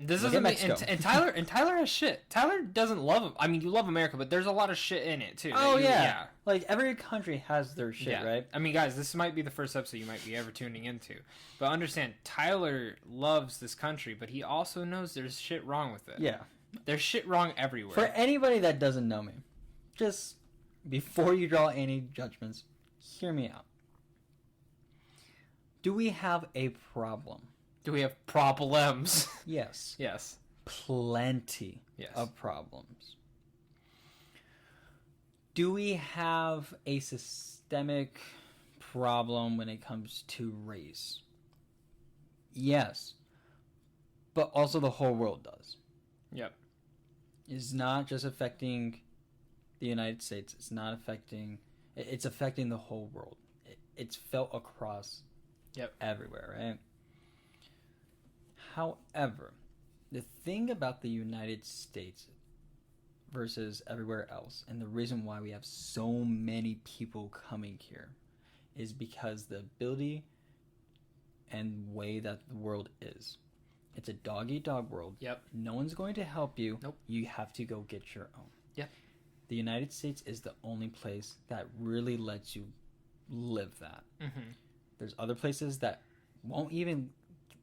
This doesn't mean, and Tyler has shit. Tyler doesn't love. I mean, you love America, but there's a lot of shit in it too. Oh yeah. Like every country has their shit, right? I mean, guys, this might be the first episode you might be ever tuning into, but understand, Tyler loves this country, but he also knows there's shit wrong with it. Yeah, there's shit wrong everywhere. For anybody that doesn't know me, just before you draw any judgments, hear me out. Do we have a problem? Do we have problems? Yes. Yes. Plenty of problems. Do we have a systemic problem when it comes to race? Yes. But also the whole world does. Yep. It's not just affecting the United States. It's not affecting... It's affecting the whole world. It's felt across everywhere, right? However, the thing about the United States versus everywhere else, and the reason why we have so many people coming here, is because the ability and way that the world is. It's a dog-eat-dog world. Yep. No one's going to help you. Nope. You have to go get your own. Yep. The United States is the only place that really lets you live that. Mm-hmm. There's other places that won't even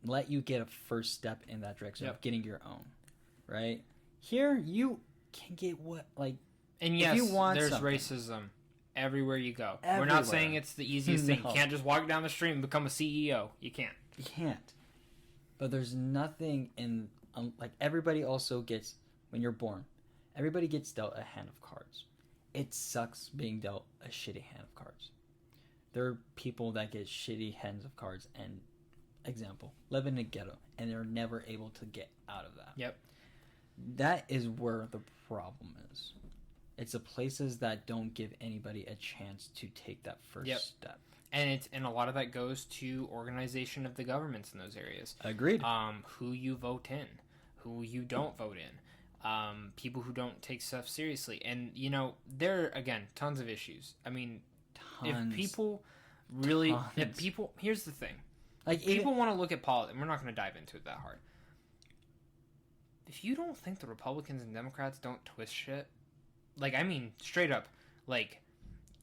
let you get a first step in that direction of getting your own, right? Here, you can get what, like, and yes, if you want there's something. Racism everywhere you go. Everywhere. We're not saying it's the easiest thing. You can't just walk down the street and become a CEO. You can't. You can't. But there's nothing in, like, everybody also gets, when you're born, everybody gets dealt a hand of cards. It sucks being dealt a shitty hand of cards. There are people that get shitty hands of cards and, example, live in a ghetto, and they're never able to get out of that. Yep. That is where the problem is. It's the places that don't give anybody a chance to take that first step. And a lot of that goes to organization of the governments in those areas. Agreed. Who you vote in, who you don't vote in, people who don't take stuff seriously. And, you know, there are, again, tons of issues. I mean, if people really... If people... Here's the thing. Like, people want to look at politics, and we're not going to dive into it that hard. If you don't think the Republicans and Democrats don't twist shit, like, I mean, straight up, like,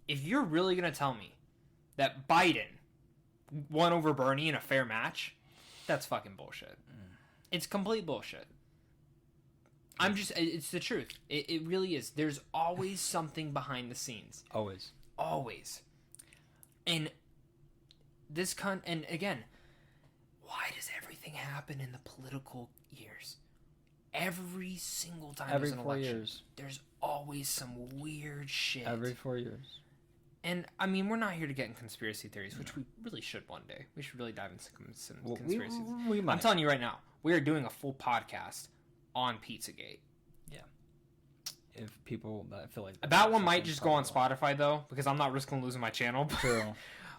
if you're really going to tell me that Biden won over Bernie in a fair match, that's fucking bullshit. It's complete bullshit. It's the truth. It really is. There's always something behind the scenes. Always. And this and again, why does everything happen in the political years? Every single time there's an election, there's always some weird shit. Every 4 years. And, I mean, we're not here to get in conspiracy theories, which we really should one day. We should really dive into some conspiracies. We might. I'm telling you right now, we are doing a full podcast on Pizzagate. Yeah. If people that feel like... That one might just go on Spotify, though, because I'm not risking losing my channel. True.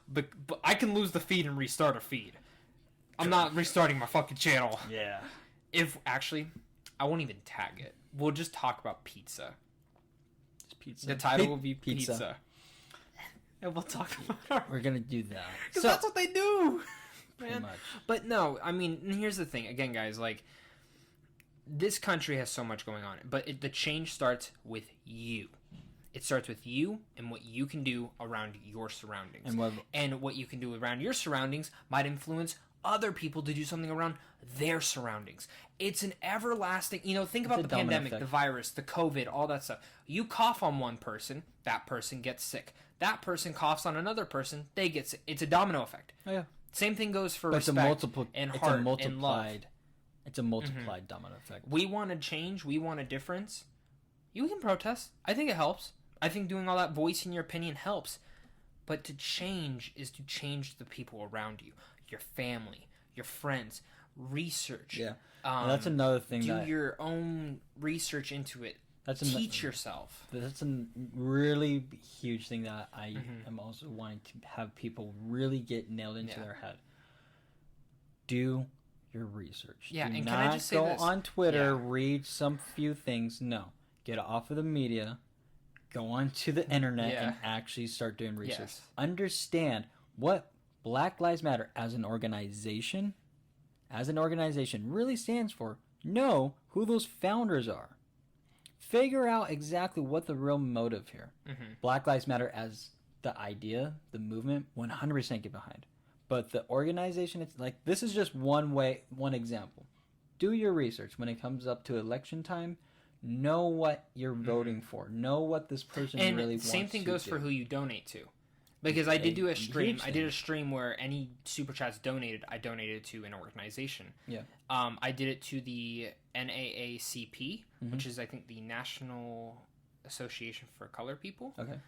but I can lose the feed and restart a feed. I'm not restarting my fucking channel. Yeah. If actually, I won't even tag it. We'll just talk about pizza. It's pizza. The title will be pizza. And we'll talk about We're gonna do that. Because that's what they do. Pretty much. But no, I mean, here's the thing. Again, guys, like, this country has so much going on. But the change starts with you. It starts with you and what you can do around your surroundings. And what you can do around your surroundings might influence other people to do something around their surroundings. It's an everlasting, think about the pandemic, the virus, the COVID, all that stuff. You cough on one person, that person gets sick. That person coughs on another person, they get sick. It's a domino effect. Oh, yeah. Same thing goes for respect and heart and love. It's a multiplied domino effect. We want a change. We want a difference. You can protest. I think it helps. I think doing all that, voicing your opinion helps. But to change is to change the people around you. Your family, your friends, research. Yeah, that's another thing. Do your own research into it. Teach yourself. That's a really huge thing that I am also wanting to have people really get nailed into their head. Do your research. Yeah, Do and not can I just say go this? on Twitter, read some few things. No, get off of the media. Go onto the internet and actually start doing research. Yes. Understand what Black Lives Matter as an organization really stands for. Know who those founders are. Figure out exactly what the real motive here. Black Lives Matter as the idea, the movement, 100% get behind. But the organization, it's like, this is just one example. Do your research when it comes up to election time. Know what you're voting for. Know what this person really wants to do. And same thing goes for who you donate to. Because I did do a stream. I did a stream where any super chats donated, I donated to an organization. Yeah. I did it to the NAACP, which is, I think, the National Association for Colored People. Okay.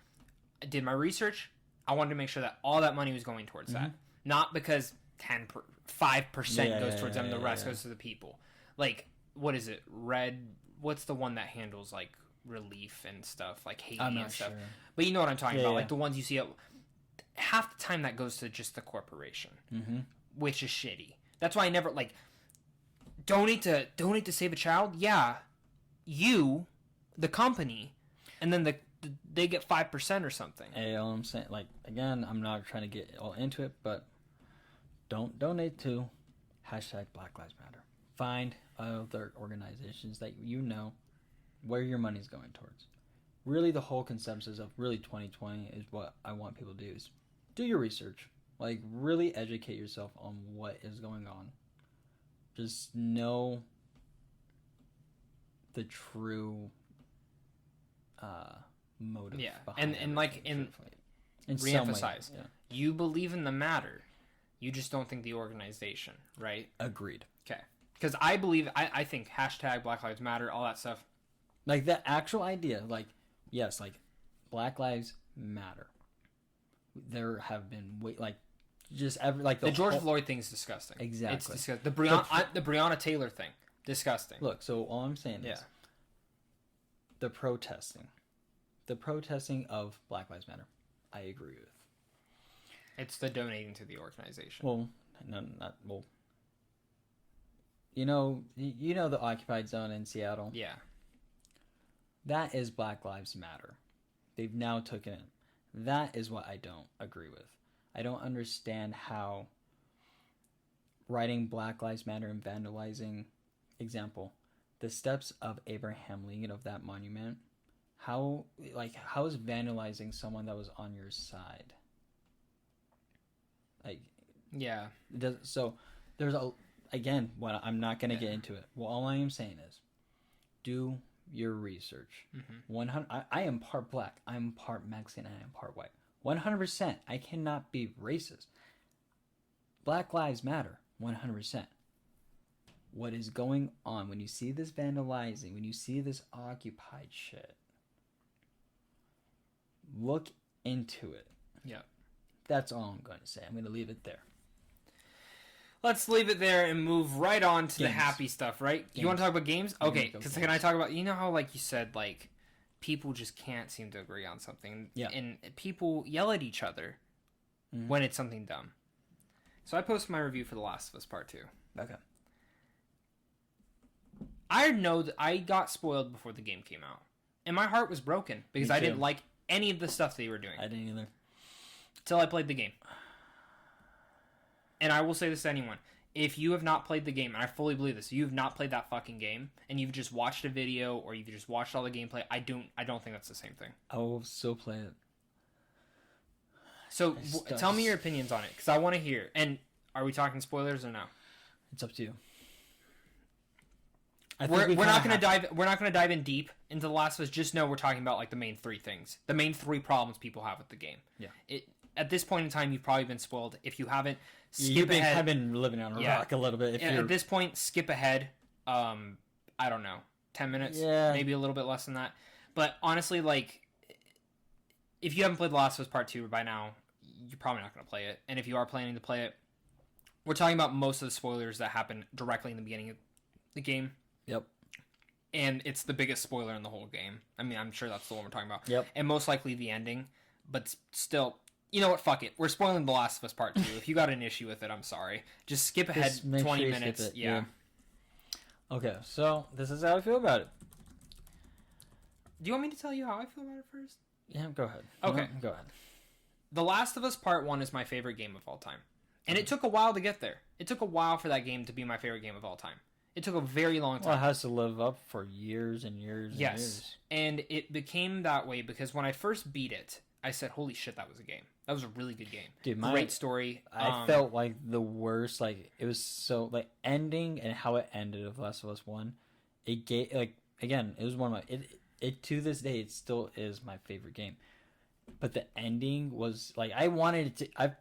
I did my research. I wanted to make sure that all that money was going towards that. Not because 5% goes towards them, the rest goes to the people. Like, what is it? What's the one that handles, like, relief and stuff, like Haiti and stuff? Sure. But you know what I'm talking about. Like, the ones you see half the time that goes to just the corporation, which is shitty. That's why I never, like, donate to Save a Child. Yeah, you, the company, and then they get 5% or something. Hey, all I'm saying, like, again, I'm not trying to get all into it, but don't donate to #Black Lives Matter. Find other organizations that you know where your money's going towards. Really, the whole consensus of really 2020 is what I want people to do is do your research. Like, really educate yourself on what is going on. Just know the true motive behind and like, and reemphasize. You believe in the matter. You just don't think the organization, right? Agreed. Okay. Because I think #Black Lives Matter, all that stuff. Like, the actual idea, like, yes, like, Black Lives Matter. There have been, the George Floyd thing's disgusting. Exactly. It's disgusting. The Breonna Taylor thing, disgusting. Look, so all I'm saying is the protesting of Black Lives Matter, I agree with. It's the donating to the organization. Well, you know the occupied zone in Seattle? Yeah. That is Black Lives Matter. They've now taken it. That is what I don't agree with. I don't understand how writing Black Lives Matter and vandalizing, example, the steps of Abraham Lincoln of that monument, how is vandalizing someone that was on your side? Like, yeah. So there's I'm not going to get into it. Well, all I am saying is do your research. 100. I am part black. I'm part Mexican. I am part white. 100%. I cannot be racist. Black Lives Matter. 100%. What is going on when you see this vandalizing, when you see this occupied shit? Look into it. Yeah. That's all I'm going to say. I'm going to leave it there. Let's leave it there and move right on to the happy stuff, right? Games. You want to talk about games? Okay, because can I talk about, you know how, like you said, like, people just can't seem to agree on something. Yeah. And people yell at each other when it's something dumb. So I posted my review for The Last of Us Part 2. Okay. I know that I got spoiled before the game came out. And my heart was broken because I didn't like any of the stuff they were doing. I didn't either. Till I played the game. And I will say this to anyone. If you have not played the game, and I fully believe this, you have not played that fucking game, and you've just watched a video, or you've just watched all the gameplay, I don't think that's the same thing. I will still play it. So, tell me your opinions on it, because I want to hear. And are we talking spoilers or no? It's up to you. We're not going to dive in deep into The Last of Us. Just know we're talking about like the main three things, the main three problems people have with the game. Yeah. At this point in time, you've probably been spoiled. If you haven't, skip ahead. I've been living on a rock a little bit. At this point, skip ahead. I don't know, 10 minutes, maybe a little bit less than that. But honestly, like, if you haven't played The Last of Us Part 2 by now, you're probably not going to play it. And if you are planning to play it, we're talking about most of the spoilers that happen directly in the beginning of the game. Yep. And it's the biggest spoiler in the whole game. I mean, I'm sure that's the one we're talking about. Yep. And most likely the ending. But still, you know what? Fuck it. We're spoiling The Last of Us Part 2. If you got an issue with it, I'm sorry. Just skip ahead 20 minutes. Yeah. Okay, so this is how I feel about it. Do you want me to tell you how I feel about it first? Yeah, go ahead. Okay. Go ahead. The Last of Us Part 1 is my favorite game of all time. And it took a while to get there. It took a while for that game to be my favorite game of all time. It took a very long time. Well, it has to live up for years and years and years. Yes. And it became that way because when I first beat it, I said, holy shit, that was a game. That was a really good game. Dude, great story. I felt like the worst, like, it was so, like, ending and how it ended of Last of Us 1, it gave, like, again, it was one of my, it to this day, it still is my favorite game. But the ending was, like, I wanted it to,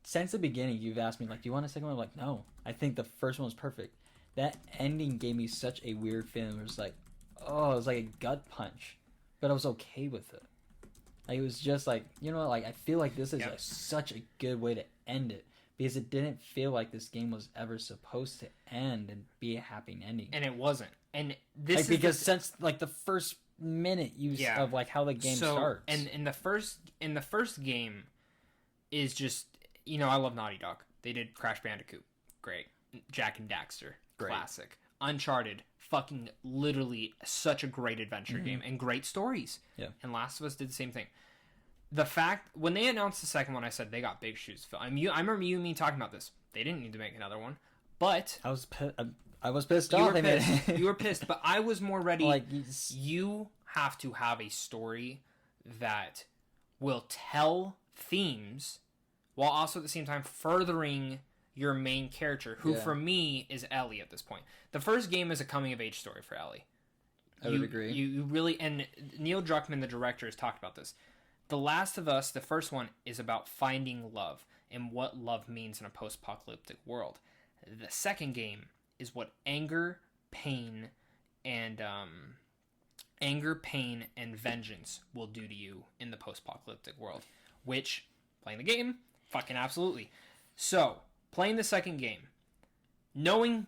since the beginning, you've asked me, like, do you want a second one? I'm like, no. I think the first one was perfect. That ending gave me such a weird feeling. It was like, oh, it was like a gut punch. But I was okay with it. Like, it was just like, you know, like, I feel like this is like such a good way to end it. Because it didn't feel like this game was ever supposed to end and be a happy ending. And it wasn't. And this like, because since, like, the first minute of, like, how the game starts. And in the first game is just, you know, I love Naughty Dog. They did Crash Bandicoot. Great. Jack and Daxter. Classic. Uncharted, fucking literally such a great adventure game and great stories. Yeah. And Last of Us did the same thing. The fact when they announced the second one, I said they got big shoes to fill. I remember you and me talking about this. They didn't need to make another one, but I was pissed off. You were pissed, but I was more ready. Like, you have to have a story that will tell themes while also at the same time furthering your main character, who for me is Ellie at this point. The first game is a coming of age story for Ellie. I would agree. You really, and Neil Druckmann, the director, has talked about this. The Last of Us, the first one, is about finding love and what love means in a post-apocalyptic world. The second game is what anger, pain, and vengeance will do to you in the post-apocalyptic world. Which, playing the game, fucking absolutely. So, playing the second game, knowing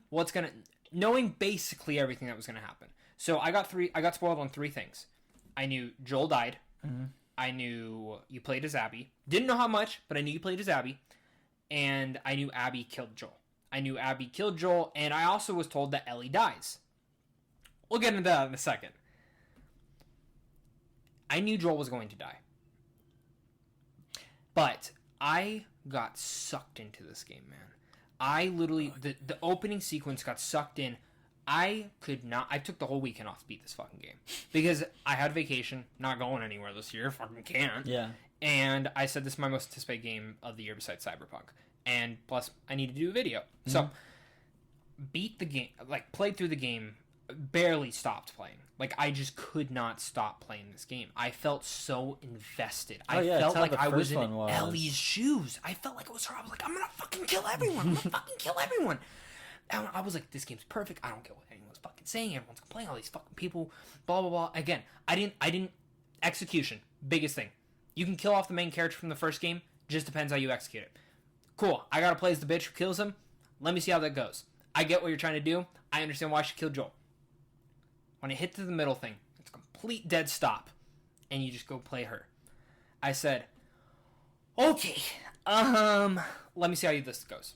basically everything that was gonna happen. So I got spoiled on three things. I knew Joel died. Mm-hmm. I knew you played as Abby. Didn't know how much, but I knew you played as Abby. And I knew Abby killed Joel. And I also was told that Ellie dies. We'll get into that in a second. I knew Joel was going to die. But I got sucked into this game, man. I literally, the opening sequence got sucked in. I took the whole weekend off to beat this fucking game. Because I had vacation, not going anywhere this year, fucking can't. Yeah. And I said this is my most anticipated game of the year besides Cyberpunk. And plus, I need to do a video. Mm-hmm. So, beat the game, like, played through the game, barely stopped playing. Like, I just could not stop playing this game. I felt so invested. I felt like I was in Ellie's shoes. I felt like it was her. I was like, I'm gonna fucking kill everyone. And I was like, this game's perfect. I don't care what anyone's fucking saying. Everyone's complaining. All these fucking people. Blah, blah, blah. Again, I didn't. Execution. Biggest thing. You can kill off the main character from the first game. Just depends how you execute it. Cool. I gotta play as the bitch who kills him. Let me see how that goes. I get what you're trying to do. I understand why she killed Joel. When I hit to the middle thing, it's a complete dead stop. And you just go play her. I said, okay, Let me see how this goes.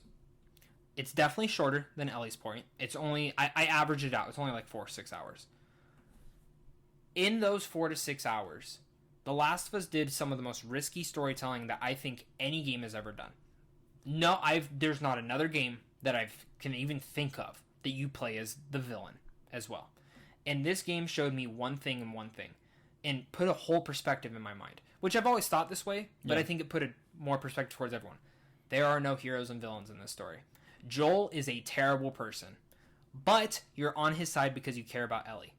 It's definitely shorter than Ellie's Point. It's only, I average it out. It's only like 4 or 6 hours. In those 4 to 6 hours, The Last of Us did some of the most risky storytelling that I think any game has ever done. No, there's not another game that I can even think of that you play as the villain as well. And this game showed me one thing and put a whole perspective in my mind, which I've always thought this way, but I think it put a more perspective towards everyone. There are no heroes and villains in this story. Joel is a terrible person, but you're on his side because you care about Ellie.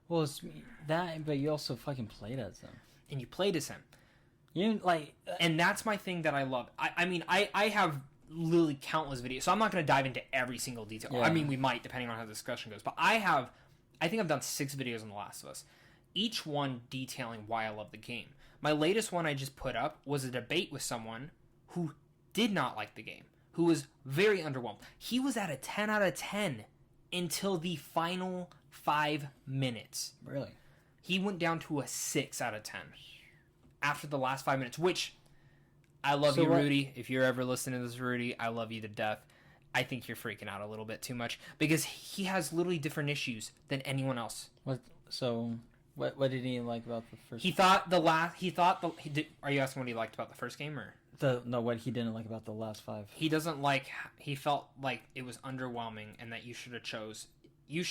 Well, it's that, but you also fucking played as him. And you played as him. You like, and that's my thing that I love. I mean, I have literally countless videos, so I'm not going to dive into every single detail. Yeah. I mean, we might, depending on how the discussion goes, but I think I've done 6 videos on The Last of Us, each one detailing why I love the game. My latest one I just put up was a debate with someone who did not like the game, who was very underwhelmed. He was at a 10 out of 10 until the final 5 minutes. Really? He went down to a 6 out of 10 after the last 5 minutes, which I love you, Rudy. If you're ever listening to this, Rudy, I love you to death. I think you're freaking out a little bit too much because he has literally different issues than anyone else. What? So, what did he like about the first? Are you asking what he liked about the first game or? What he didn't like about the last 5. He felt like it was underwhelming and that you should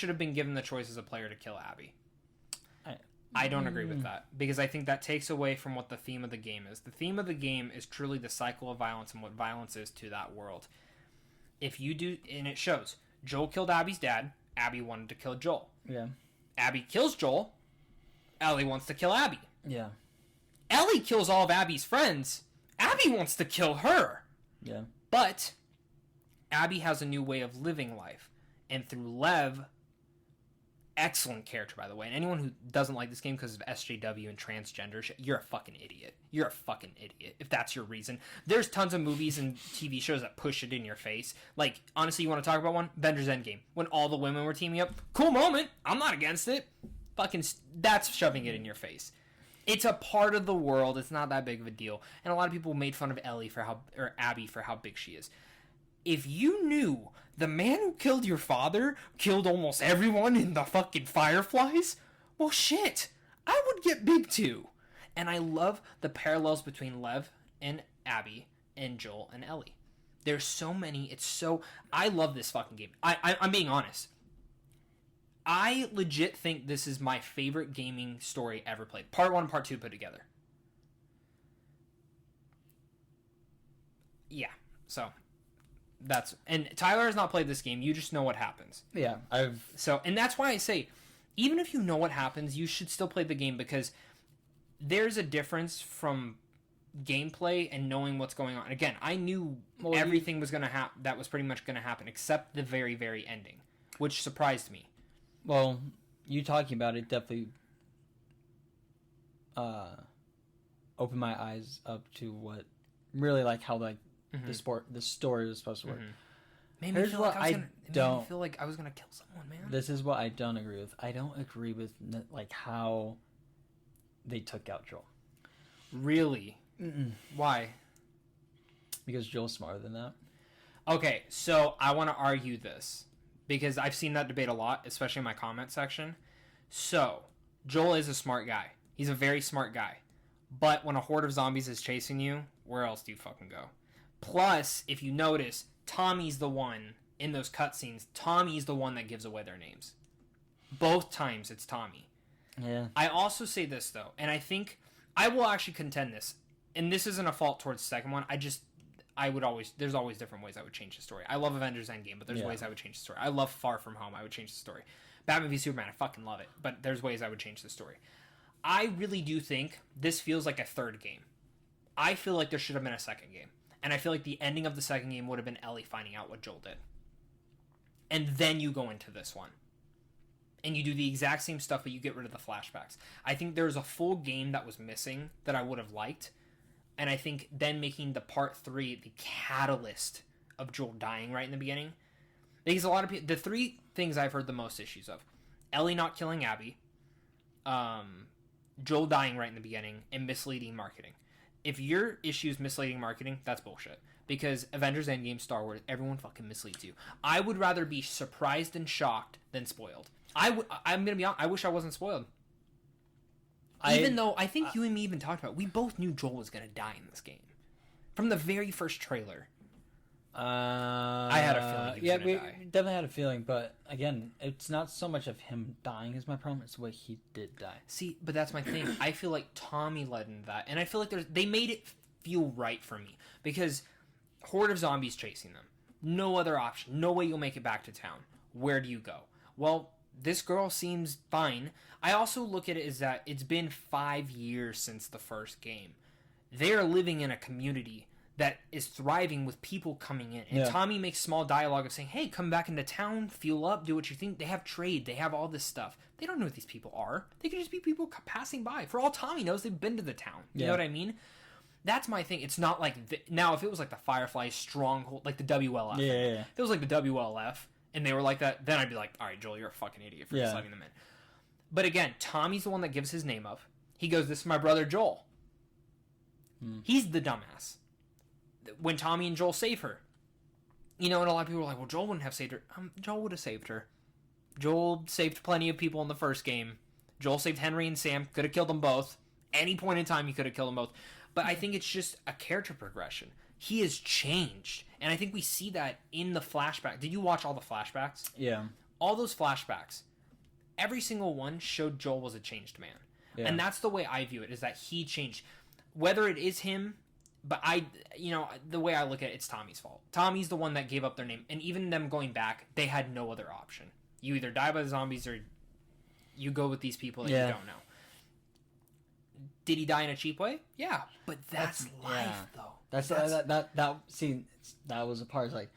have been given the choice as a player to kill Abby. I don't agree with that because I think that takes away from what the theme of the game is. The theme of the game is truly the cycle of violence and what violence is to that world. If you do, and it shows, Joel killed Abby's dad, Abby wanted to kill Joel. Yeah. Abby kills Joel, Ellie wants to kill Abby. Yeah. Ellie kills all of Abby's friends, Abby wants to kill her. Yeah. But Abby has a new way of living life. And through Lev, excellent character, by the way. And anyone who doesn't like this game because of SJW and transgender shit, you're a fucking idiot. You're a fucking idiot if that's your reason. There's tons of movies and TV shows that push it in your face. Like, honestly, you want to talk about one? Avengers Endgame. When all the women were teaming up. Cool moment. I'm not against it. Fucking, that's shoving it in your face. It's a part of the world. It's not that big of a deal. And a lot of people made fun of Abby for how big she is. If you knew the man who killed your father killed almost everyone in the fucking Fireflies, well, shit, I would get big too. And I love the parallels between Lev and Abby and Joel and Ellie. There's so many. I love this fucking game. I'm being honest. I legit think this is my favorite gaming story ever played. Part 1 and Part 2 put together. Yeah, so... and Tyler has not played this game. You just know what happens. Yeah, and that's why I say, even if you know what happens, you should still play the game because there's a difference from gameplay and knowing what's going on. Again, I knew everything was going to happen. That was pretty much going to happen, except the very, very ending, which surprised me. Well, you talking about it definitely opened my eyes up to what really like how like. Mm-hmm. The story was supposed to work. Mm-hmm. Made me feel like I was gonna kill someone, man. This is what I don't agree with. I don't agree with like how they took out Joel. Really? Mm-mm. Why? Because Joel's smarter than that. Okay, so I want to argue this because I've seen that debate a lot, especially in my comment section. So Joel is a smart guy. He's a very smart guy. But when a horde of zombies is chasing you, where else do you fucking go? Plus, if you notice, Tommy's the one, in those cutscenes, Tommy's the one that gives away their names. Both times it's Tommy. Yeah. I also say this, though, and I think I will actually contend this, and this isn't a fault towards the second one, there's always different ways I would change the story. I love Avengers Endgame, but there's ways I would change the story. I love Far From Home, I would change the story. Batman v Superman, I fucking love it, but there's ways I would change the story. I really do think this feels like a third game. I feel like there should have been a second game. And I feel like the ending of the second game would have been Ellie finding out what Joel did. And then you go into this one. And you do the exact same stuff, but you get rid of the flashbacks. I think there's a full game that was missing that I would have liked. And I think then making the part 3 the catalyst of Joel dying right in the beginning. Because a lot of people... The 3 things I've heard the most issues of. Ellie not killing Abby. Joel dying right in the beginning. And misleading marketing. if your issue is misleading marketing, that's bullshit. Because Avengers Endgame, Star Wars, everyone fucking misleads you. I would rather be surprised and shocked than spoiled. I'm going to be honest, I wish I wasn't spoiled. Even though I think you and me even talked about it, we both knew Joel was going to die in this game. From the very first trailer. I had a feeling he was going to die. We definitely had a feeling, but again, it's not so much of him dying is my problem, it's the way he did die. See, but that's my thing. I feel like Tommy led in that, and I feel like they made it feel right for me. Because horde of zombies chasing them. No other option. No way you'll make it back to town. Where do you go? Well, this girl seems fine. I also look at it as that it's been 5 years since the first game. They are living in a community that is thriving with people coming in. And Tommy makes small dialogue of saying, hey, come back into town, fuel up, do what you think. They have trade. They have all this stuff. They don't know what these people are. They could just be people passing by. For all Tommy knows, they've been to the town. You know what I mean? That's my thing. It's not like... Now, if it was like the Firefly Stronghold, like the WLF. If it was like the WLF, and they were like that, then I'd be like, all right, Joel, you're a fucking idiot for just letting them in. But again, Tommy's the one that gives his name up. He goes, this is my brother Joel. He's the dumbass. When Tommy and Joel save her. You know, and a lot of people are like, well, Joel wouldn't have saved her. Joel would have saved her. Joel saved plenty of people in the first game. Joel saved Henry and Sam. Could have killed them both. Any point in time, he could have killed them both. But I think it's just a character progression. He has changed. And I think we see that in the flashback. Did you watch all the flashbacks? Yeah. All those flashbacks. Every single one showed Joel was a changed man. Yeah. And that's the way I view it, is that he changed. Whether it is him, but the way I look at it, it's Tommy's fault. Tommy's the one that gave up their name. And even them going back, they had no other option. You either die by the zombies or you go with these people that you don't know. Did he die in a cheap way? Yeah, but that's life, though. That was the part. It's like,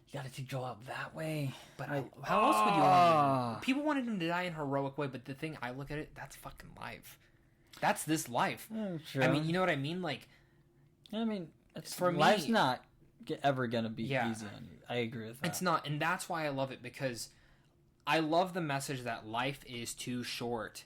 you got to take Joel out that way. But how else would you want him? People wanted him to die in a heroic way, but the thing I look at it, that's fucking life. That's this life. Sure. I mean, you know what I mean? Like, for life's not ever gonna be easy on you. I agree with that. It's not, and that's why I love it, because I love the message that life is too short.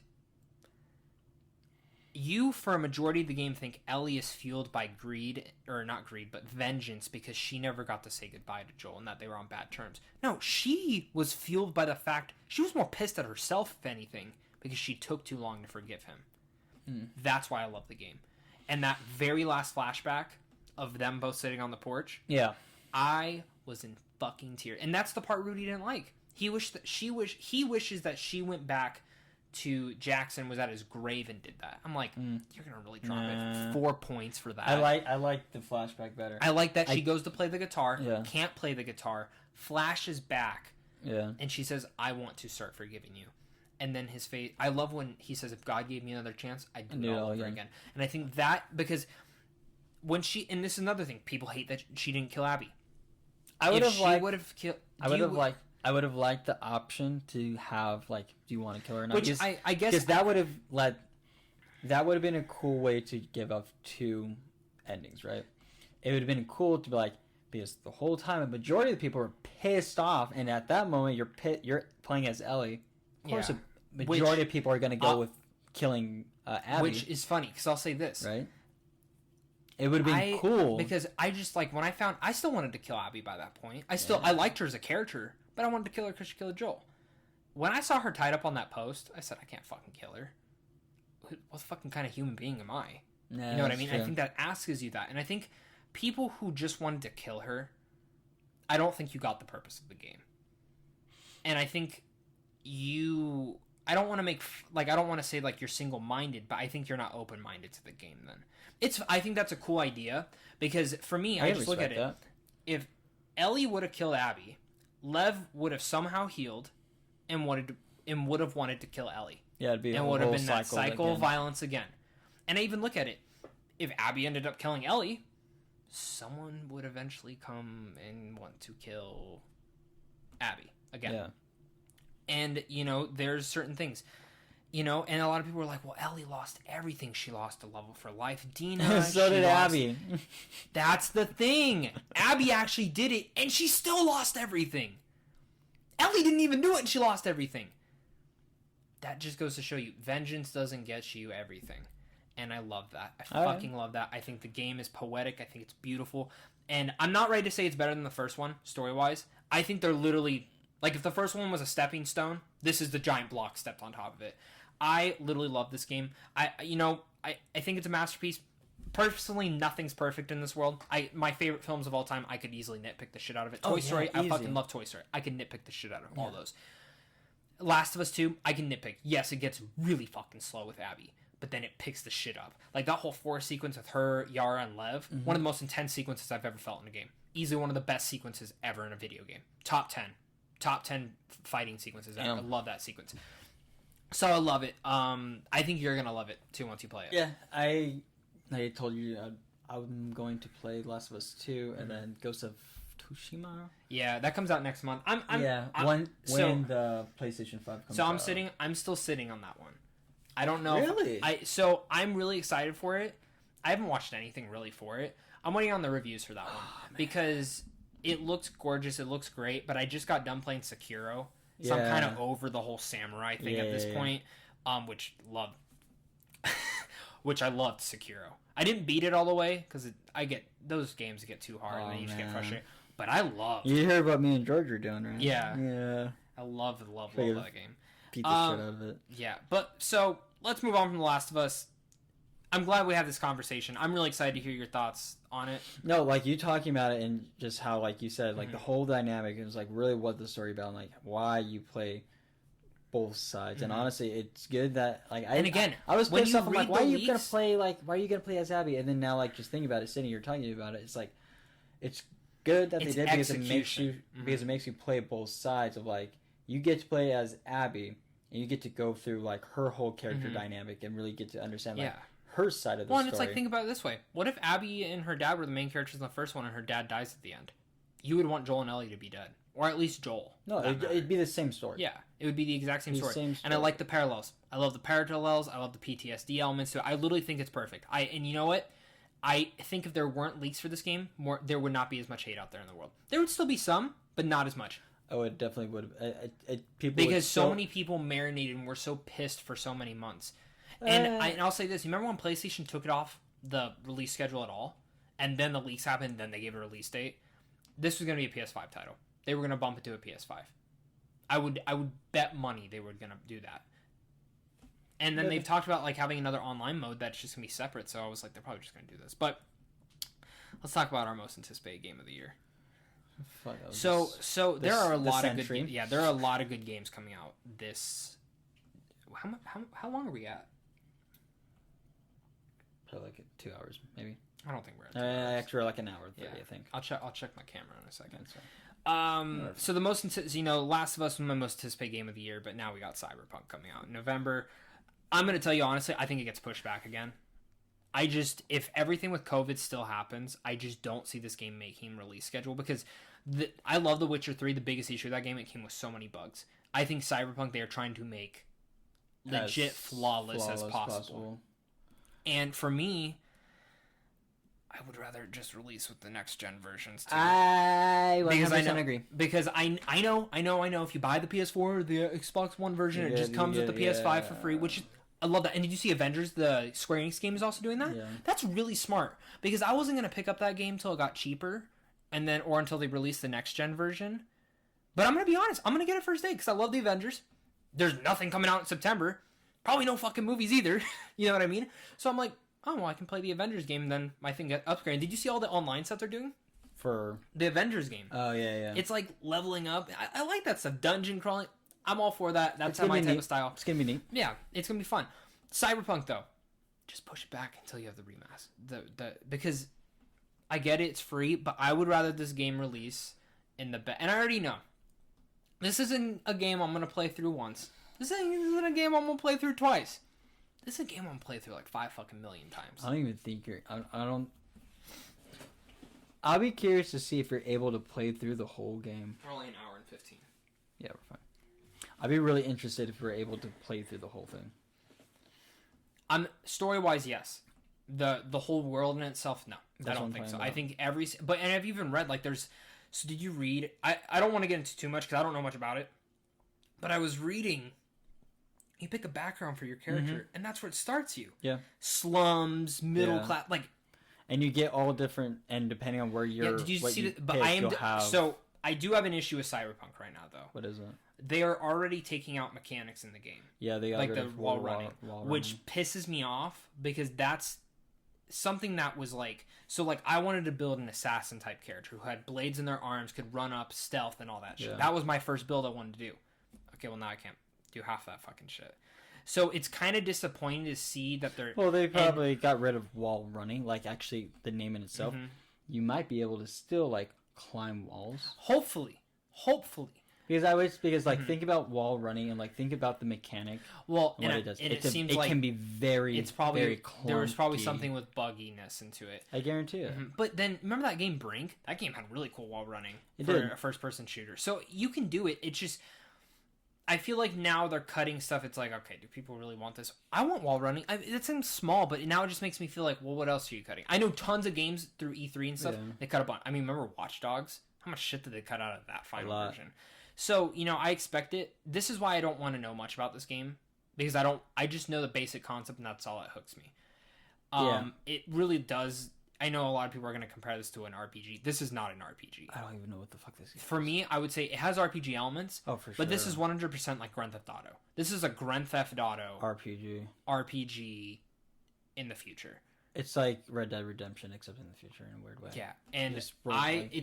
You, for a majority of the game, think Ellie is fueled by greed, or not greed, but vengeance, because she never got to say goodbye to Joel and that they were on bad terms. No, she was fueled by the fact, she was more pissed at herself, if anything, because she took too long to forgive him. That's why I love the game. And that very last flashback of them both sitting on the porch, I was in fucking tears. And that's the part Rudy didn't like. He wishes that she went back to Jackson, was at his grave and did that. I'm like, you're gonna really drop it 4 points for that. I like the flashback better. I like that she goes to play the guitar, can't play the guitar, flashes back, and she says, I want to start forgiving you. And then his face, I love when he says, if God gave me another chance, I'd do it all over again. And I think that, because when she, and this is another thing, people hate that she didn't kill Abby. I would have liked the option to have, like, do you want to kill her or not? Which I guess, because that would have been a cool way to give up two endings, right? It would have been cool to be like, because the whole time a majority of the people were pissed off, and at that moment you're playing as Ellie. Of course, a majority of people are going to go with killing Abby. Which is funny, because I'll say this. Right? It would have been cool. Because I just, like, when I still wanted to kill Abby by that point. I liked her as a character, but I wanted to kill her because she killed Joel. When I saw her tied up on that post, I said, I can't fucking kill her. What fucking kind of human being am I? Yeah, you know what I mean? True. I think that asks you that. And I think people who just wanted to kill her, I don't think you got the purpose of the game. And I think I don't want to say, like, you're single-minded, but I think you're not open-minded to the game then. I think that's a cool idea, because for me, I just look at it. If Ellie would have killed Abby, Lev would have somehow healed and would have wanted to kill Ellie. Yeah, it'd be and would have been that cycle of violence again. And I even look at it. If Abby ended up killing Ellie, someone would eventually come and want to kill Abby again. Yeah. And, there's certain things, and a lot of people were like, well, Ellie lost everything. She lost a love for life. Dina. So did Abby. That's the thing. Abby actually did it, and she still lost everything. Ellie didn't even do it, and she lost everything. That just goes to show you, vengeance doesn't get you everything. And I love that. I fucking love that. I think the game is poetic. I think it's beautiful. And I'm not ready to say it's better than the first one, story-wise. I think they're literally... Like, if the first one was a stepping stone, this is the giant block stepped on top of it. I literally love this game. I think it's a masterpiece. Personally, nothing's perfect in this world. My favorite films of all time, I could easily nitpick the shit out of it. Toy Story, I fucking love Toy Story. I can nitpick the shit out of all those. Last of Us 2, I can nitpick. Yes, it gets really fucking slow with Abby, but then it picks the shit up. Like, that whole forest sequence with her, Yara, and Lev, one of the most intense sequences I've ever felt in a game. Easily one of the best sequences ever in a video game. Top 10 fighting sequences ever. I love that sequence. So I love it. I think you're going to love it, too, once you play it. Yeah, I told you I'm going to play Last of Us 2 and then Ghost of Tsushima. Yeah, that comes out next month. When the PlayStation 5 comes out. So I'm still sitting on that one. I don't know. Really? So I'm really excited for it. I haven't watched anything really for it. I'm waiting on the reviews for that one because it looks gorgeous. It looks great, but I just got done playing Sekiro. So I'm kind of over the whole samurai thing at this point, which I loved Sekiro. I didn't beat it all the way because those games get too hard and then you just get frustrated. But I love. You heard what me and George are doing, right? Yeah. Yeah. I love that game. Beat the shit out of it. Yeah, but so let's move on from The Last of Us. I'm glad we had this conversation. I'm really excited to hear your thoughts on it. No, like you talking about it and just how, like you said, like the whole dynamic is like really what the story about, and like why you play both sides. And honestly, it's good that like I was pissed off. I'm like, why are you gonna play as Abby? And then now, like, just think about it, sitting here talking about it, it's like it's good that they did because it makes you play both sides of like you get to play as Abby and you get to go through like her whole character dynamic and really get to understand like her side of the story. And it's like, think about it this way. What if Abby and her dad were the main characters in the first one and her dad dies at the end? You would want Joel and Ellie to be dead. Or at least Joel. No, it'd be the same story. Yeah, it would be the exact same story. And I like the parallels. I love the parallels. I love the PTSD elements to it. I literally think it's perfect. And you know what? I think if there weren't leaks for this game, there would not be as much hate out there in the world. There would still be some, but not as much. Oh, it definitely would. Because so many people marinated and were so pissed for so many months. And I'll say this. You remember when PlayStation took it off the release schedule at all? And then the leaks happened, and then they gave a release date? This was going to be a PS5 title. They were going to bump it to a PS5. I would bet money they were going to do that. And then they've talked about like having another online mode that's just going to be separate. So I was like, they're probably just going to do this. But let's talk about our most anticipated game of the year. So there are a lot of good games. Yeah, there are a lot of good games coming out this. How long are we at? Probably like 2 hours, maybe. I don't think we're at 2 hours. Actually, like an hour 30, I think. I'll check my camera in a second. So the most, Last of Us was my most anticipated game of the year, but now we got Cyberpunk coming out in November. I'm going to tell you honestly, I think it gets pushed back again. If everything with COVID still happens, I just don't see this game making release schedule because I love The Witcher 3. The biggest issue of that game, it came with so many bugs. I think Cyberpunk, they are trying to make legit flawless as possible. And for me, I would rather just release with the next gen versions too. I 100% agree. Because I know. If you buy the PS4 or the Xbox One version, it just comes with the PS5 for free, which I love that. And did you see Avengers? The Square Enix game is also doing that. Yeah. That's really smart because I wasn't gonna pick up that game till it got cheaper, or until they released the next gen version. But I'm gonna be honest, I'm gonna get it first day because I love the Avengers. There's nothing coming out in September. Probably no fucking movies either. You know what I mean? So I'm like, oh, well, I can play the Avengers game and then my thing get upgraded. Did you see all the online stuff they're doing? For the Avengers game. Oh, yeah. It's like leveling up. I like that stuff. Dungeon crawling. I'm all for that. That's my type of style. It's going to be neat. Yeah, it's going to be fun. Cyberpunk, though, just push it back until you have the remaster. Because I get it, it's free, but I would rather this game release in the... And I already know. This isn't a game I'm going to play through once. This isn't a game I'm going to play through twice. This is a game I'm going to play through like 5 fucking million times. I don't even think you're... I don't... I'll be curious to see if you're able to play through the whole game. We're only an hour and 15. Yeah, we're fine. I'd be really interested if we're able to play through the whole thing. Story-wise, yes. The whole world in itself, no. I don't think so. I think and I've even read, like, there's... So did you read... I don't want to get into too much because I don't know much about it. But I was reading You pick a background for your character, and that's where it starts you. Yeah. Slums, middle class, like. And you get all different, and depending on where you're, did you what see you that? But pick, so I do have an issue with Cyberpunk right now, though. What is it? They are already taking out mechanics in the game. Yeah, they got like rid the of wall running, which pisses me off because that's something that was like. So like I wanted to build an assassin type character who had blades in their arms, could run up, stealth, and all that shit. That was my first build I wanted to do. Okay, well now I can't do half that fucking shit. So it's kind of disappointing to see that they're... Well, they probably got rid of wall running. Like, actually, the name in itself. Mm-hmm. You might be able to still, like, climb walls. Hopefully. Because think about wall running and, like, think about the mechanic. Well, and what it does. It seems like... It can be very, very clunky. There was probably something with bugginess into it. I guarantee it. Mm-hmm. But then, remember that game, Brink? That game had really cool wall running a first-person shooter. So, you can do it. It's just... I feel like now they're cutting stuff. It's like, okay, do people really want this? I want wall running. It seems small, but now it just makes me feel like, well, what else are you cutting? I know tons of games through E3 and stuff. Yeah. They cut a bunch. I mean, remember Watch Dogs? How much shit did they cut out of that final version? So, I expect it. This is why I don't want to know much about this game. Because I just know the basic concept and that's all that hooks me. It really does... I know a lot of people are going to compare this to an RPG. This is not an RPG. I don't even know what the fuck this is. For me, I would say it has RPG elements. Oh, for sure. But this is 100% like Grand Theft Auto. This is a Grand Theft Auto RPG in the future. It's like Red Dead Redemption, except in the future in a weird way. Yeah, and it's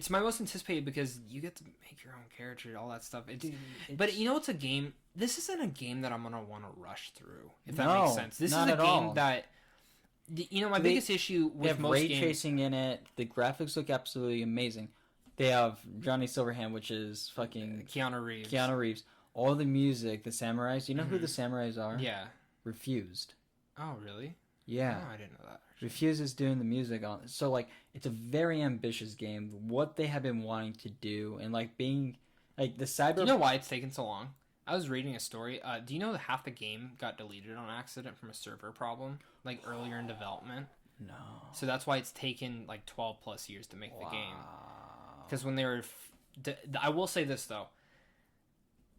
my most anticipated because you get to make your own character, all that stuff. But it's a game. This isn't a game that I'm going to want to rush through, if that makes sense. This is a game that... my biggest issue with most games... They have ray tracing in it. The graphics look absolutely amazing. They have Johnny Silverhand, which is fucking... Keanu Reeves. All the music, the samurais. You know who the samurais are? Yeah. Refused. Oh, really? Yeah. Oh, I didn't know that. Actually. Refused is doing the music on it. So, like, it's a very ambitious game. What they have been wanting to do and, like, being... Like, the cyber... Do you know why it's taken so long? I was reading a story. Do you know that half the game got deleted on accident from a server problem, like earlier in development? No. So that's why it's taken like 12 plus years to make the game. Because when they were, I will say this though.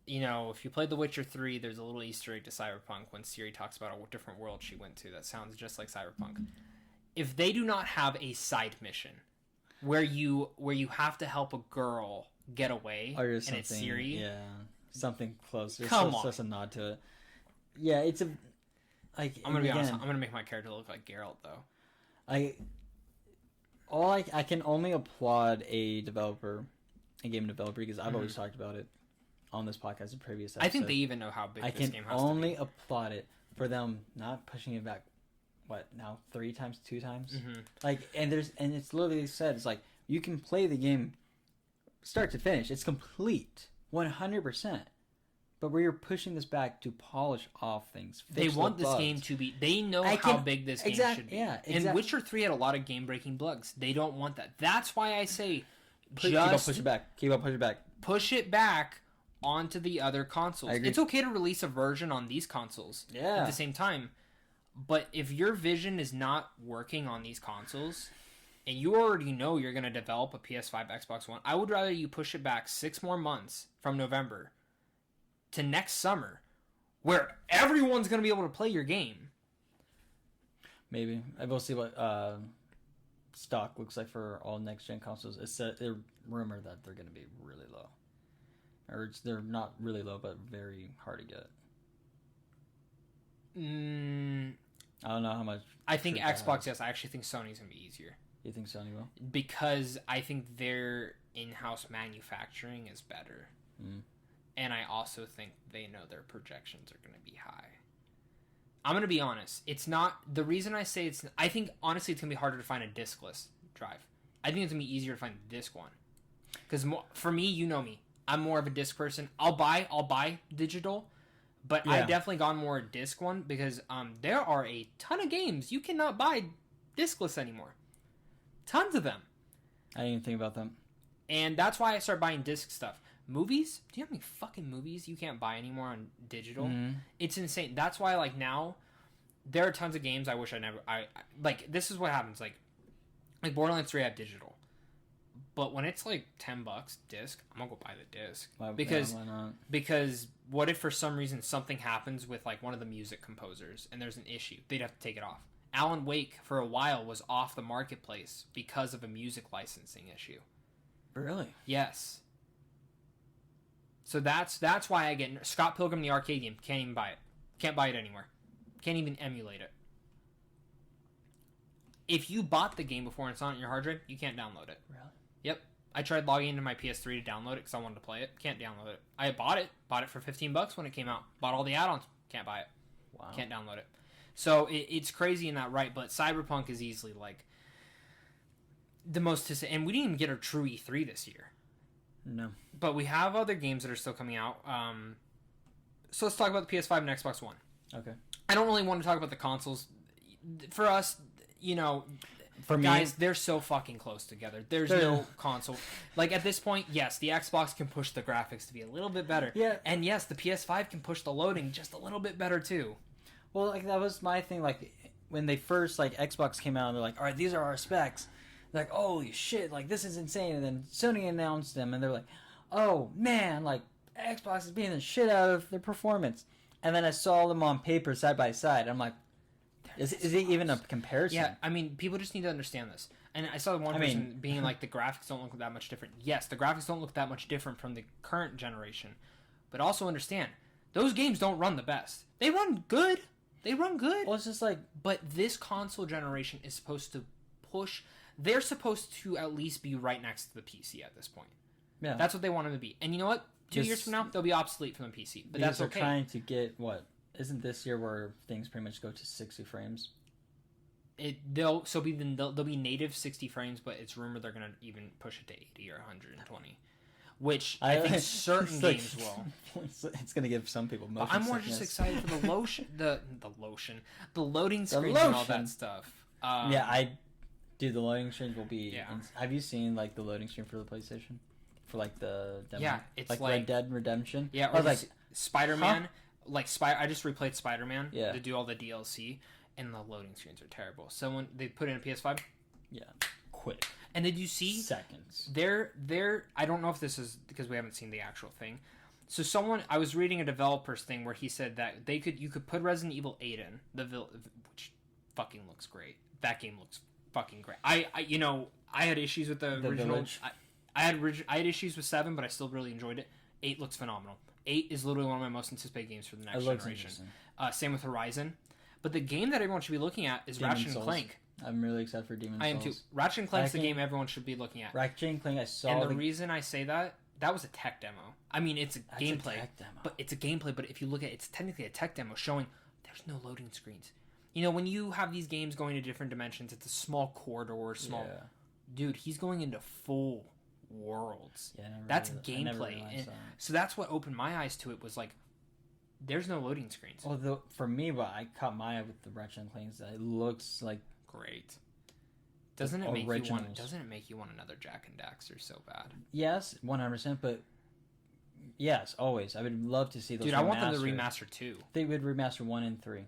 If you played The Witcher 3, there's a little Easter egg to Cyberpunk when Ciri talks about a different world she went to that sounds just like Cyberpunk. If they do not have a side mission where you have to help a girl get away, and it's Ciri. Yeah. Something close. Come on. Just a nod to it. Yeah, it's a... Like, I'm going to be honest. I'm going to make my character look like Geralt, though. I can only applaud a game developer, because I've always talked about it on this podcast in previous episodes. I think they even know how big this game has to be. I can only applaud it for them not pushing it back, what, now 3 times, 2 times? Mm-hmm. Like, and it's literally said, it's like, you can play the game start to finish. It's complete. 100%. But we're pushing this back to polish off things. They want this game to be... They know how big this game should be. Yeah, exactly. And Witcher 3 had a lot of game-breaking bugs. They don't want that. That's why I say... Keep on pushing it back. Keep on pushing it back. Push it back onto the other consoles. It's okay to release a version on these consoles at the same time. But if your vision is not working on these consoles... And you already know you're going to develop a PS5, Xbox One. I would rather you push it back 6 more months from November to next summer, where everyone's going to be able to play your game. Maybe. I will see what stock looks like for all next-gen consoles. It's a rumor that they're going to be really low. Or they're not really low, but very hard to get. I don't know how much... I think Xbox, yes. I actually think Sony's going to be easier. You think Sony will? Because I think their in-house manufacturing is better. And I also think they know their projections are going to be high. I'm going to be honest. It's not... The reason I say it's... I think, honestly, it's going to be harder to find a discless drive. I think it's going to be easier to find a disc one. Because for me, you know me. I'm more of a disc person. I'll buy digital. But I've definitely gone more disc one because there are a ton of games you cannot buy discless anymore. Tons of them. I didn't even think about them. And that's why I started buying disc stuff. Movies? Do you have any fucking movies you can't buy anymore on digital? Mm-hmm. It's insane. That's why, like, now, there are tons of games I wish I never... like, this is what happens. Like Borderlands 3 I have digital. But when it's like $10 disc, I'm gonna go buy the disc. Why not? Because what if for some reason something happens with like one of the music composers and there's an issue? They'd have to take it off. Alan Wake for a while was off the marketplace because of a music licensing issue. Really? Yes. So that's why I get Scott Pilgrim the arcade game. Can't even buy it. Can't buy it anywhere. Can't even emulate it. If you bought the game before and it's on your hard drive, you can't download it. Really? Yep. I tried logging into my PS3 to download it because I wanted to play it. Can't download it. I bought it for $15 when it came out. Bought all the add-ons. Can't buy it. Wow. Can't download it. So it's crazy in that right, but Cyberpunk is easily like the most and we didn't even get our true E3 this year. No. But we have other games that are still coming out. So let's talk about the PS5 and Xbox One. Okay. I don't really want to talk about the consoles. For us, you know, for me, guys, they're so fucking close together. There's no console. Like, at this point, yes, the Xbox can push the graphics to be a little bit better. Yeah. And yes, the PS5 can push the loading just a little bit better, too. Well, like, that was my thing. Like, when they first, like, Xbox came out, and they're like, all right, these are our specs. They're like, holy shit, like, this is insane. And then Sony announced them, and they're like, oh, man, like, Xbox is beating the shit out of their performance. And then I saw them on paper side by side. I'm like, is it even a comparison? Yeah, I mean, people just need to understand this. And I saw one person being like, the graphics don't look that much different. Yes, the graphics don't look that much different from the current generation. But also understand, those games don't run the best. They run good. Well, it's just like... But this console generation is supposed to push... They're supposed to at least be right next to the PC at this point. Yeah. That's what they want them to be. And you know what? 2 years from now, they'll be obsolete from the PC. But that's okay. They're trying to get, what? Isn't this year where things pretty much go to 60 frames? They'll be native 60 frames, but it's rumored they're going to even push it to 80 or 120. Which I think certain games will. It's going to give some people motion I'm more sickness. just excited for the lotion, the loading screens and all that stuff. The loading screens will be... Yeah. Have you seen, like, the loading screen for the PlayStation? For, like, the demo? Yeah, it's like Red Dead Redemption? Yeah, or like Spider-Man. Huh? I just replayed Spider-Man to do all the DLC, and the loading screens are terrible. So when they put in a PS5... Yeah, quick. And did you see... Seconds. They're I don't know if this is... Because we haven't seen the actual thing. So I was reading a developer's thing where he said that you could put Resident Evil 8 in, which fucking looks great. That game looks fucking great. I had issues with the original... Village. I had issues with 7, but I still really enjoyed it. 8 looks phenomenal. 8 is literally one of my most anticipated games for the next generation. Same with Horizon. But the game that everyone should be looking at is Ratchet & Clank. I'm really excited for Demon's Souls. I am too. Ratchet & Clank's the game everyone should be looking at. Ratchet & Clank, I saw. And the reason I say that was a tech demo. I mean, it's a gameplay. But it's a gameplay, but if you look at it, it's technically a tech demo showing there's no loading screens. You know, when you have these games going to different dimensions, it's a small corridor, Dude, he's going into full worlds. Yeah, that's gameplay. So that's what opened my eyes to it, was like, there's no loading screens. Well, for me, what I caught my eye with the Ratchet & Clank is that it looks like great. Doesn't it make you want another Jack and Daxter so bad? Yes, 100%. But yes, always. I would love to see those. Dude, I want them to remaster 2. They would remaster 1 and 3.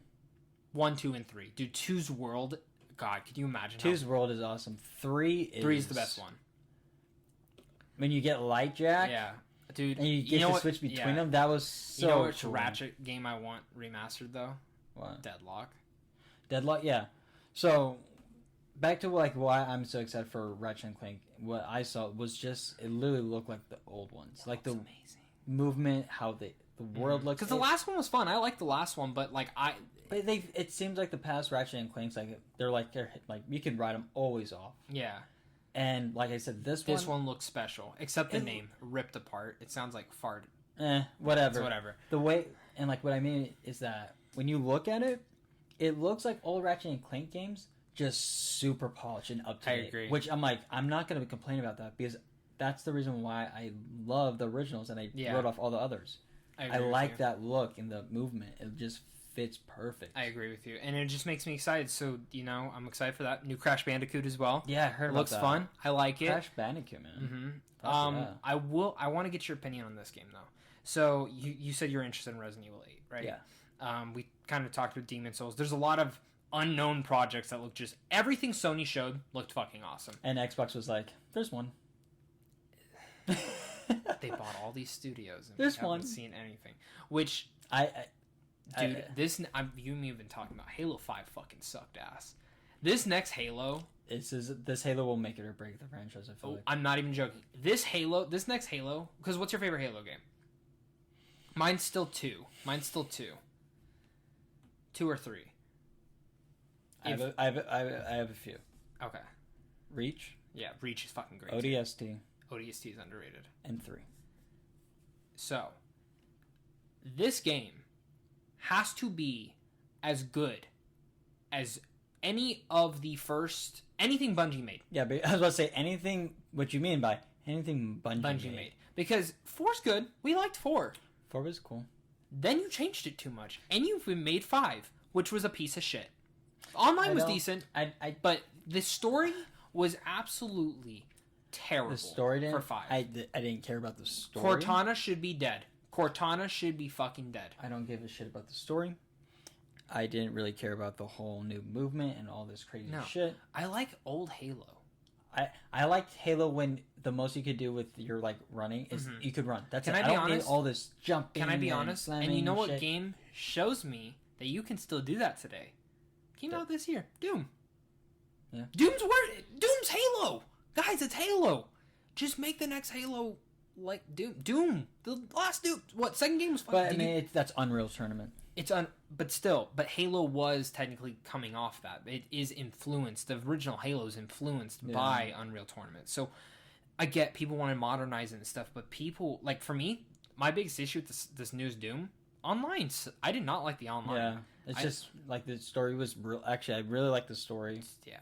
1, 2, and 3. Dude, 2's world. God, could you imagine? 2's world is awesome. 3 is the best one. When you get Light Jack, dude, and you get to switch between them, that was so. You know which Ratchet game I want remastered though? What? Deadlock, yeah. So, back to like why I'm so excited for Ratchet & Clank. What I saw was just it literally looked like the old ones, like the amazing movement, how the world looks. Because the last one was fun. I liked the last one, but like But it seems like the past Ratchet & Clanks, like they're like you can ride them always off. Yeah. And like I said, this one looks special, except the name ripped apart. It sounds like fart. Whatever. It's whatever. The way and like what I mean is that when you look at it, it looks like old Ratchet & Clank games, just super polished and up to date. I agree. Which I'm like, I'm not going to complain about that because that's the reason why I love the originals and I wrote off all the others. I like that look and the movement. It just fits perfect. I agree with you, and it just makes me excited. So I'm excited for that new Crash Bandicoot as well. Yeah, I heard about that. Looks fun. I like it. Crash Bandicoot, man. Mm-hmm. I want to get your opinion on this game though. So you said you're interested in Resident Evil 8, right? Yeah. We kind of talked with Demon's Souls. There's a lot of unknown projects that look everything Sony showed looked fucking awesome. And Xbox was like, "There's one." They bought all these studios and There's we haven't one. seen anything. Which, dude, you and me have been talking about Halo 5 fucking sucked ass. This next Halo... This Halo will make it or break the franchise, I feel like. I'm not even joking. This next Halo... Because what's your favorite Halo game? Mine's still 2. 2 or 3. I have a few. Okay. Reach. Yeah, Reach is fucking great. ODST. ODST is underrated. And 3. So, this game has to be as good as any of the first... Anything Bungie made. Yeah, but I was about to say anything... What you mean by anything Bungie made. Because 4's good. We liked 4. 4 was cool. Then you changed it too much. And you've made 5, which was a piece of shit. Online was decent, but the story was absolutely terrible. The story didn't... For 5. I didn't care about the story. Cortana should be dead. Cortana should be fucking dead. I don't give a shit about the story. I didn't really care about the whole new movement and all this crazy shit. I like old Halo. I liked Halo when the most you could do with your like running is you could run. That's it. I don't need all this jumping. Can I be honest? And you know what game shows me that you can still do that today? Came out this year. Doom. Yeah. Doom's Halo. Guys, it's Halo. Just make the next Halo like Doom. The last Doom. What, second game was fucking... But I mean, that's Unreal Tournament. But Halo was technically coming off that. It is influenced. The original Halo is influenced by Unreal Tournament. So I get people want to modernize it and stuff, but people, like for me, my biggest issue with this newest Doom, online. I did not like the online. Yeah, it's just like the story was real. Actually, I really like the story. Yeah.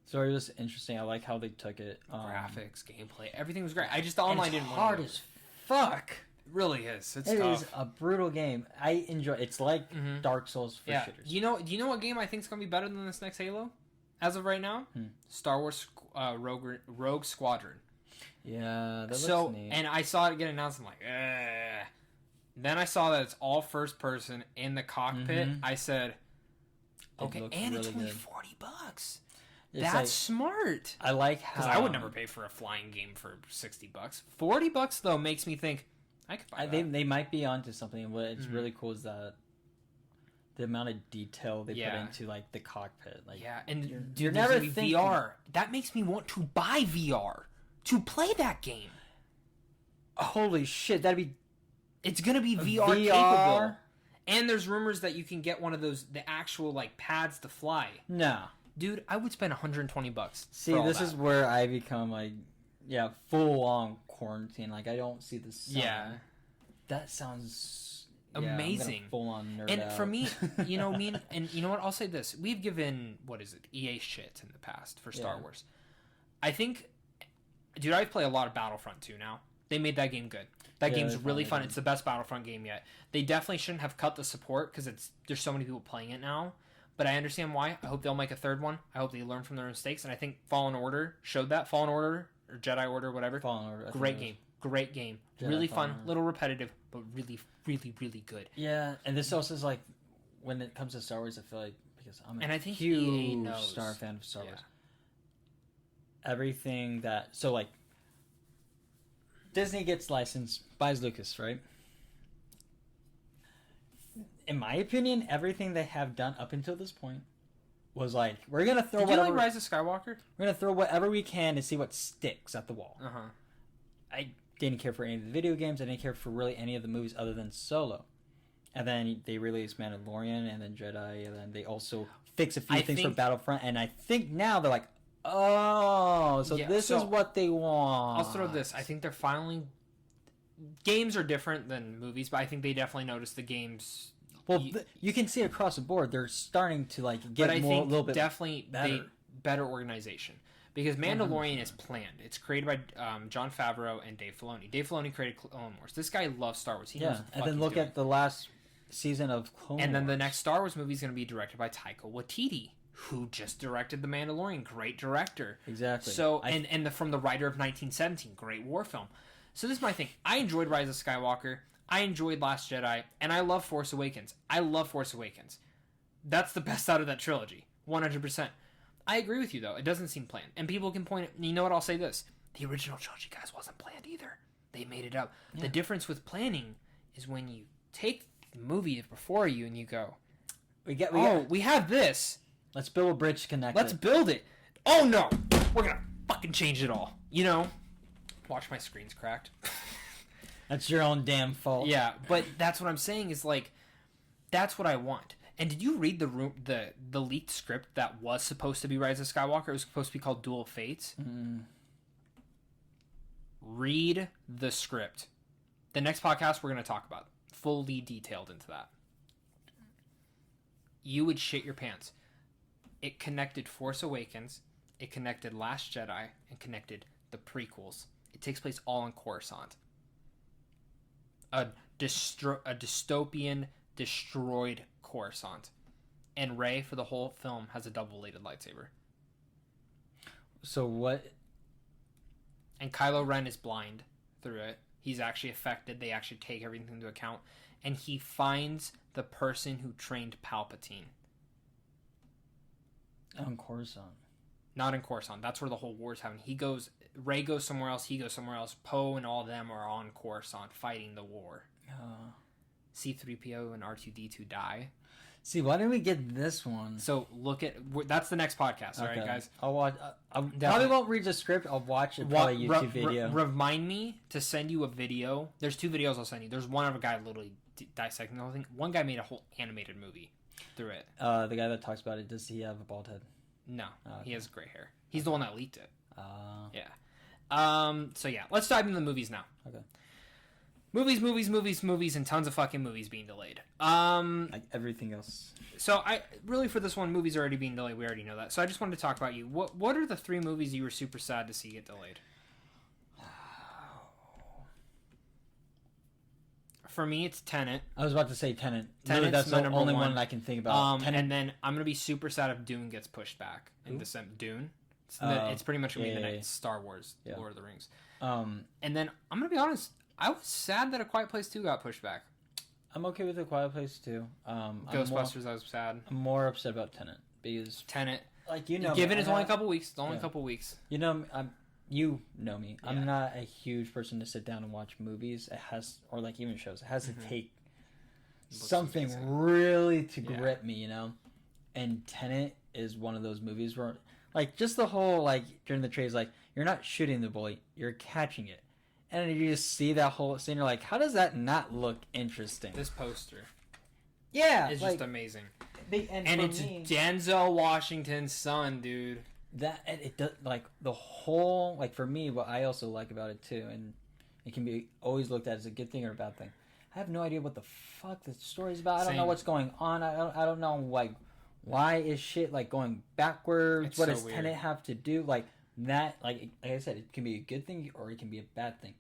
Story was interesting. I like how they took it. Graphics, gameplay, everything was great. I just the online didn't want hard as fuck. It really is. It's tough. It is a brutal game. I enjoy. It's like Dark Souls for shitters. Do you know what game I think is gonna be better than this next Halo? As of right now, Star Wars Rogue Squadron. Yeah, that looks neat. And I saw it get announced. I'm like, eh. Then I saw that it's all first person in the cockpit. I said, okay, and it's only $40. That's smart. I like how... Because I would never pay for a flying game for $60. $40 though makes me think I could buy that. They might be onto something. What it's really cool is that the amount of detail they put into like the cockpit. Like, and you're never thinking VR. That makes me want to buy VR to play that game. Holy shit, that'd be... It's gonna be VR capable. And there's rumors that you can get one of those, the actual like pads to fly. No. Dude, I would spend $120. See, this is where I become like, full on quarantine. Like, I don't see the sun. Yeah. That sounds amazing. Full on nerd and out. For me, and you know what? I'll say this: we've given EA shit in the past for Star Wars. I think, dude, I play a lot of Battlefront 2 now. They made that game good. That game's really fun. It's the best Battlefront game yet. They definitely shouldn't have cut the support because there's so many people playing it now. But I understand why. I hope they'll make a third one. I hope they learn from their mistakes. And I think Fallen Order showed that. Fallen Order or Jedi Order, whatever. Fallen Order. Great game. Great game. Jedi really fun. A little repetitive, but really, really, really good. Yeah, and this also is like, when it comes to Star Wars, I feel like, because I'm a huge Star fan of Star Wars. Everything that... So, like, Disney gets licensed, buys Lucas, right? In my opinion, everything they have done up until this point was like, we're gonna throw whatever. Did you like Rise of Skywalker? We're gonna throw whatever we can to see what sticks at the wall. I didn't care for any of the video games. I didn't care for really any of the movies other than Solo. And then they released Mandalorian, and then Jedi, and then they also fix a few things for Battlefront. And I think now they're like, oh, so this is what they want. I'll throw this. I think they're finally... Games are different than movies, but I think they definitely noticed the games... Well, you can see across the board, they're starting to like get a little bit definitely better organization. Because Mandalorian is planned. It's created by Jon Favreau and Dave Filoni. Dave Filoni created Clone Wars. This guy loves Star Wars. He knows what the fuck and then look at the last season of Clone Wars. And then the next Star Wars movie is going to be directed by Taika Waititi, who just directed The Mandalorian. Great director. Exactly. So from the writer of 1917, great war film. So this is my thing. I enjoyed Rise of Skywalker. I enjoyed Last Jedi, and I love Force Awakens. That's the best out of that trilogy, 100%. I agree with you, though. It doesn't seem planned. And people can point... You know what? I'll say this. The original trilogy, guys, wasn't planned either. They made it up. Yeah. The difference with planning is when you take the movie before you and you go, we have this. Let's build a bridge to connect Let's build it. Oh, no. We're going to fucking change it all. You know? Watch, my screen's cracked. That's your own damn fault. Yeah, but that's what I'm saying is, like, that's what I want. And did you read the leaked script that was supposed to be Rise of Skywalker? It was supposed to be called Duel of Fates. Read the script. The next podcast we're going to talk about. Fully detailed into that. You would shit your pants. It connected Force Awakens, it connected Last Jedi, and connected the prequels. It takes place all in Coruscant. A dystopian, destroyed Coruscant. And Rey, for the whole film, has a double-bladed lightsaber. So what... And Kylo Ren is blind through it. He's actually affected. They actually take everything into account. And he finds the person who trained Palpatine. On Coruscant. Not in Coruscant. That's where the whole war's happening. Rey goes somewhere else. He goes somewhere else. Poe and all of them are on Coruscant fighting the war. C-3PO and R2-D2 die. See, why didn't we get this one? So look at... That's the next podcast, all right, guys? I'll watch... I probably won't read the script. I'll watch it, probably a YouTube video. Remind me to send you a video. There's 2 videos I'll send you. There's one of a guy literally dissecting the whole thing. One guy made a whole animated movie through it. The guy that talks about it, does he have a bald head? No, he has gray hair. He's the one that leaked it. Yeah. So yeah, let's dive into the movies now. Okay. Movies, and tons of fucking movies being delayed. Like everything else. So for this one, movies are already being delayed. We already know that. So I just wanted to talk about you. What are the 3 movies you were super sad to see get delayed? For me, it's Tenet. I was about to say Tenet. Tenet's that's the only one one I can think about. And then I'm gonna be super sad if Dune gets pushed back in December. Dune. It's pretty much gonna be the next Star Wars, Lord of the Rings. And then I'm gonna be honest. I was sad that A Quiet Place 2 got pushed back. I'm okay with A Quiet Place 2. Ghostbusters, I was sad. I'm more upset about Tenet because Tenet, like you know, given it's only a couple weeks. It's only a couple weeks. You know, you know me. Yeah. I'm not a huge person to sit down and watch movies. It has, or like even shows. It has to take something really to grip me, you know. And Tenet is one of those movies where, like, just the whole like during the trailers, like you're not shooting the bullet, you're catching it. And you just see that whole scene, you're like, how does that not look interesting? This poster. Yeah. It's just amazing. And it's Denzel Washington's son, dude. That, it does, like, the whole, like, for me, what I also like about it, too, and it can be always looked at as a good thing or a bad thing. I have no idea what the fuck the story's about. I don't know what's going on. I don't know, like, why is shit, like, going backwards? It's what so does weird. Tenet have to do? Like, that, like I said, it can be a good thing or it can be a bad thing.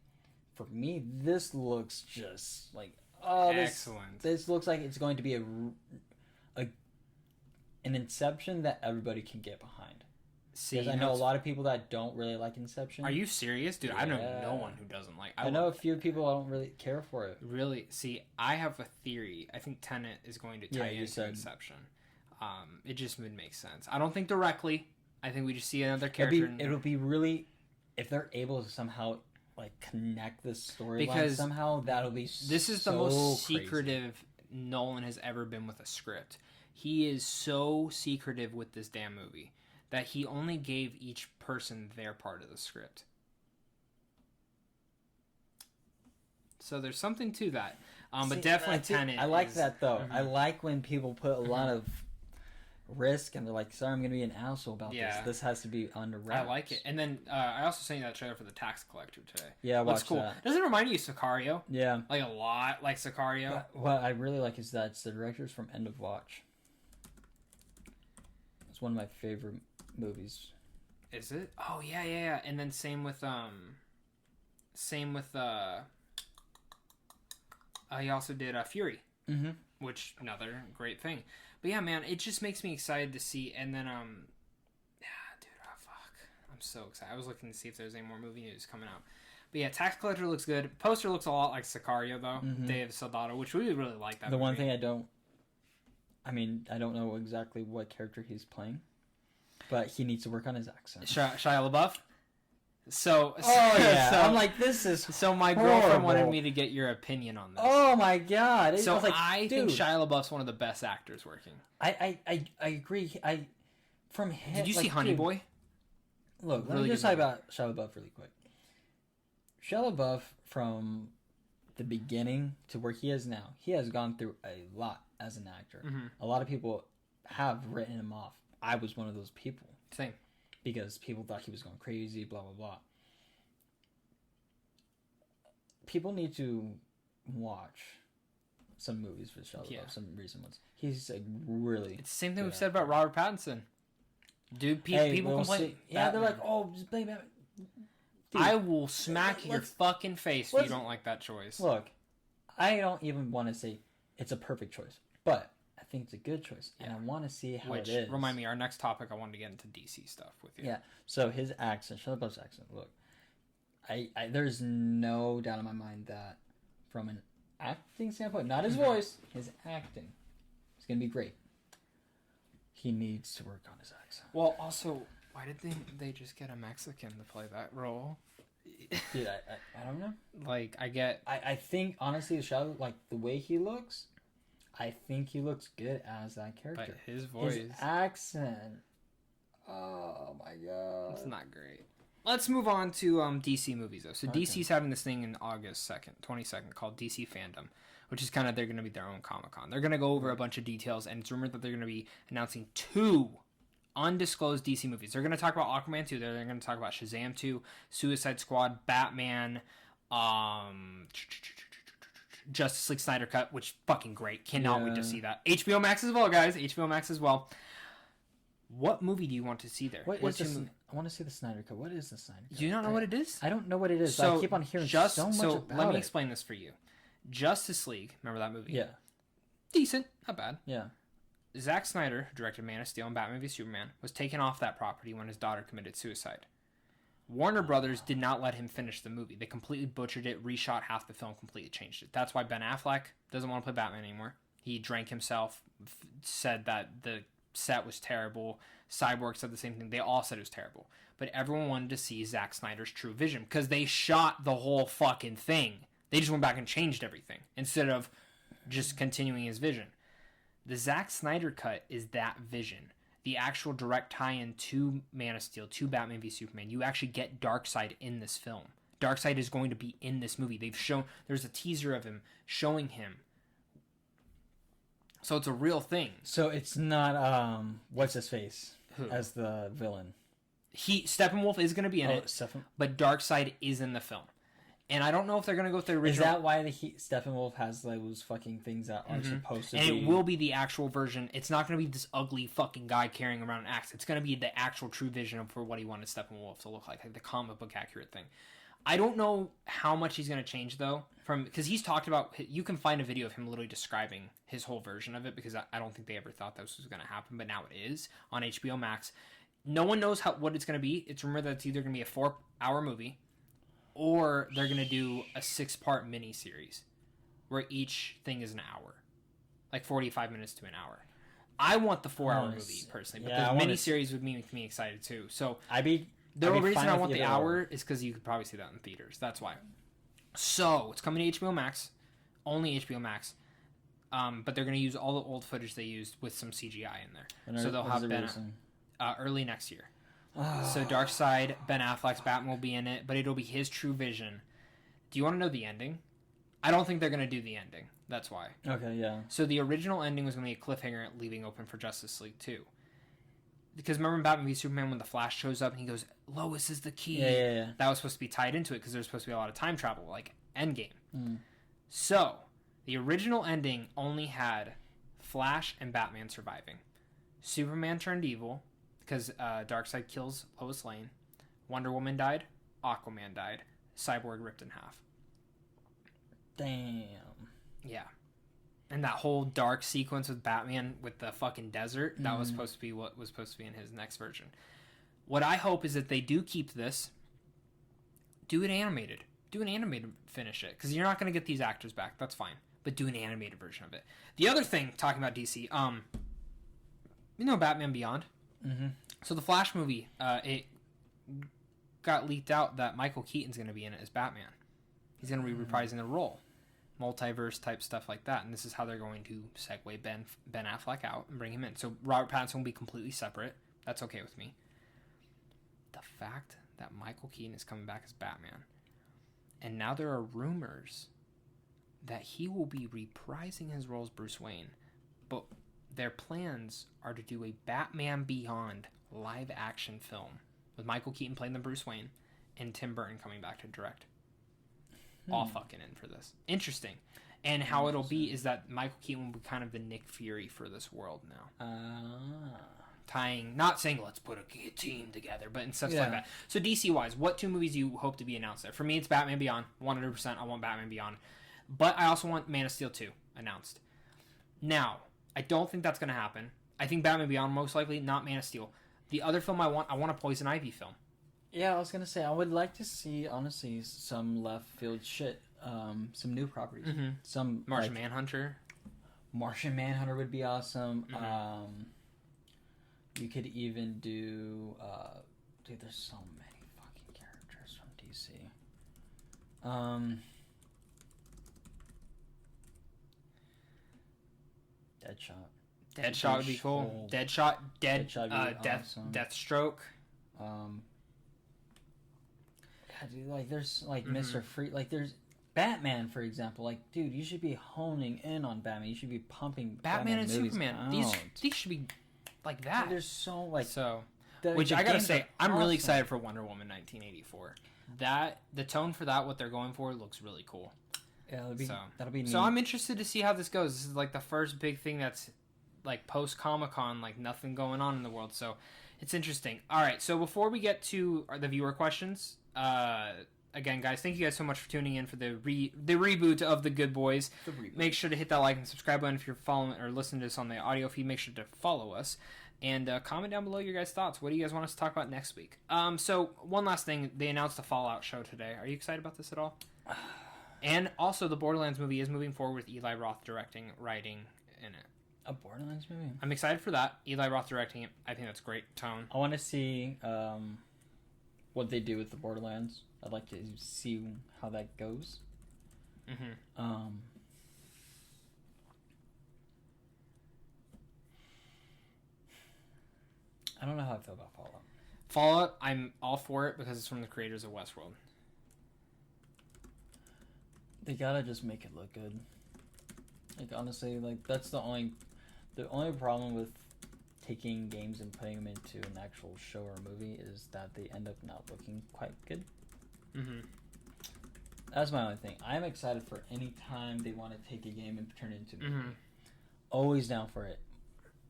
For me, this looks just like excellent. This looks like it's going to be an Inception that everybody can get behind. See, because I know a lot of people that don't really like Inception. Are you serious, dude? Yeah. I know no one who doesn't like. I know a few people don't really care for it. Really? See, I have a theory. I think Tenet is going to tie into Inception. It just would make sense. I don't think directly. I think we just see another character. It'll be really, if they're able to somehow like connect the storyline somehow, that'll be this is the most secretive Nolan has ever been with a script. He is so secretive with this damn movie that he only gave each person their part of the script. So there's something to that. But definitely Tenet. I like that though. Mm-hmm. I like when people put a lot of risk and they're like, sorry, I'm going to be an asshole about this. This has to be under wraps. I like it. And then I also sent you that trailer for The Tax Collector today. Yeah, I watched that. Doesn't it remind you of Sicario? Yeah. Like a lot like Sicario. What I really like is that it's the directors from End of Watch. It's one of my favorite movies. Is it? Oh, yeah. And then same with he also did Fury. Mm-hmm. Which, another great thing. But yeah, man, it just makes me excited to see. And then, fuck. I'm so excited. I was looking to see if there's any more movie news coming out. But yeah, Tax Collector looks good. Poster looks a lot like Sicario, though. Mm-hmm. Day of Soldado, which we really like that movie. One thing I don't know exactly what character he's playing. But he needs to work on his accent. Shia LaBeouf? So, I'm like, this is so. My girlfriend wanted me to get your opinion on this. Oh my god! I think Shia LaBeouf's one of the best actors working. I agree. From him. Did you see Honey Boy? Look, let me just talk about Shia LaBeouf really quick. Shia LaBeouf, from the beginning to where he is now, he has gone through a lot as an actor. Mm-hmm. A lot of people have written him off. I was one of those people. Same. Because people thought he was going crazy, blah, blah, blah. People need to watch some movies for Shia LaBeouf, some recent ones. He's really... It's the same thing we've said about Robert Pattinson. Dude, people complain. Yeah, they're like, oh, just play Batman. Dude, I will smack your fucking face if you don't like that choice. Look, I don't even want to say it's a perfect choice, but I think it's a good choice, and I want to see how it is. Remind me, our next topic, I wanted to get into DC stuff with you. Yeah, so his accent, Shia LaBeouf's accent, look, I there's no doubt in my mind that from an acting standpoint, not his voice, his acting is going to be great. He needs to work on his accent. Well, also... Why did they just get a Mexican to play that role? Dude, I don't know. Like, I think, honestly, the way he looks, I think he looks good as that character. But his voice... His accent... Oh, my God. It's not great. Let's move on to DC movies, though. So DC's having this thing in August 22nd, called DC Fandom, which is kind of, they're going to be their own Comic-Con. They're going to go over a bunch of details, and it's rumored that they're going to be announcing 2 undisclosed DC movies. They're going to talk about Aquaman 2. They're going to talk about Shazam 2, Suicide Squad, Batman, Justice League Snyder Cut, which fucking great. Cannot wait to see that. HBO Max as well, guys. HBO Max as well. What movie do you want to see there? I want to see the Snyder Cut. What is the Snyder Cut? Do you not know what it is? I don't know what it is. So I keep on hearing so much about it. Let me explain this for you. Justice League, remember that movie? Yeah. Decent, not bad. Yeah. Zack Snyder, who directed Man of Steel and Batman v Superman, was taken off that property when his daughter committed suicide. Warner Brothers did not let him finish the movie. They completely butchered it, reshot half the film, completely changed it. That's why Ben Affleck doesn't want to play Batman anymore. He drank himself, said that the set was terrible. Cyborg said the same thing. They all said it was terrible. But everyone wanted to see Zack Snyder's true vision because they shot the whole fucking thing. They just went back and changed everything instead of just continuing his vision. The Zack Snyder cut is that vision. The actual direct tie-in to Man of Steel, to Batman v Superman. You actually get Darkseid in this film. Darkseid is going to be in this movie. They've shown... There's a teaser of him showing him. So it's a real thing. So it's not... What's-his-face as the villain? Steppenwolf is going to be in it, but Darkseid is in the film. And I don't know if they're going to go with the original... Is that why Steppenwolf has those fucking things that aren't supposed to be... And it will be the actual version. It's not going to be this ugly fucking guy carrying around an axe. It's going to be the actual true vision for what he wanted Steppenwolf to look like the comic book accurate thing. I don't know how much he's going to change, though, because he's talked about... You can find a video of him literally describing his whole version of it, because I don't think they ever thought this was going to happen, but now it is on HBO Max. No one knows what it's going to be. It's rumored that it's either going to be a 4-hour movie, or they're going to do a 6-part miniseries where each thing is an hour. Like 45 minutes to an hour. I want the 4-hour movie, personally. But the miniseries would make me excited, too. So the reason I want the hour is because you could probably see that in theaters. That's why. So, it's coming to HBO Max. Only HBO Max. But they're going to use all the old footage they used with some CGI in there. So they'll have Ben early next year. So Darkseid, Ben Affleck's Batman will be in it, but it'll be his true vision. Do you want to know the ending? I don't think they're going to do the ending. That's why. Okay, yeah. So the original ending was going to be a cliffhanger leaving open for Justice League 2. Because remember in Batman v Superman when the Flash shows up and he goes, Lois is the key. Yeah. That was supposed to be tied into it because there's supposed to be a lot of time travel, like Endgame. So the original ending only had Flash and Batman surviving. Superman turned evil because Darkseid kills Lois Lane. Wonder Woman died. Aquaman died. Cyborg ripped in half. Damn. Yeah. And that whole dark sequence with Batman with the fucking desert, that was supposed to be what was supposed to be in his next version. What I hope is that they do keep this, do it animated. Do an animated finish it. Because you're not going to get these actors back. That's fine. But do an animated version of it. The other thing, talking about DC, you know Batman Beyond? Mm-hmm. So the Flash movie, it got leaked out that Michael Keaton's going to be in it as Batman. He's going to be reprising the role. Multiverse type stuff like that. And this is how they're going to segue Ben Affleck out and bring him in. So Robert Pattinson will be completely separate. That's okay with me. The fact that Michael Keaton is coming back as Batman, and now there are rumors that he will be reprising his role as Bruce Wayne, but their plans are to do a Batman Beyond live action film with Michael Keaton playing the Bruce Wayne and Tim Burton coming back to direct. All fucking in for this. Interesting. And how it'll be is that Michael Keaton will be kind of the Nick Fury for this world now. Tying, not saying let's put a team together, but in stuff like that. So DC-wise, what 2 movies do you hope to be announced there? For me, it's Batman Beyond. 100%, I want Batman Beyond. But I also want Man of Steel 2 announced. Now, I don't think that's going to happen. I think Batman Beyond most likely, not Man of Steel. The other film I want a Poison Ivy film. Yeah, I was gonna say I would like to see honestly some left field shit, some new properties, some Martian Manhunter. Martian Manhunter would be awesome. You could even do, dude. There's so many fucking characters from DC. Deadshot would be cool. Deadshot awesome. Deathstroke. Dude, like there's like Mr. Free, like there's Batman, for example. Like, dude, you should be honing in on Batman. You should be pumping Batman and Superman. Out. These should be like that. Dude, there's so like which I gotta say, I'm really excited for Wonder Woman 1984. The tone for that, what they're going for, looks really cool. Yeah, that'll be neat. So I'm interested to see how this goes. This is like the first big thing that's like post Comic-Con, like nothing going on in the world. So it's interesting. All right, so before we get to the viewer questions. Again, guys, thank you guys so much for tuning in for the reboot of The Good Boys. Make sure to hit that like and subscribe button if you're following or listening to this on the audio feed. Make sure to follow us and comment down below your guys' thoughts. What do you guys want us to talk about next week? So one last thing, they announced a Fallout show today. Are you excited about this at all? And also, the Borderlands movie is moving forward with Eli Roth directing, writing in it. A Borderlands movie? I'm excited for that. Eli Roth directing it. I think that's great tone. I want to see what they do with the Borderlands. I'd like to see how that goes. I don't know how I feel about Fallout. Fallout, I'm all for it because it's from the creators of Westworld. They gotta just make it look good. Like, honestly, like that's the only problem with taking games and putting them into an actual show or movie is that they end up not looking quite good. That's my only thing. I'm excited for any time they want to take a game and turn it into a movie. Always down for it.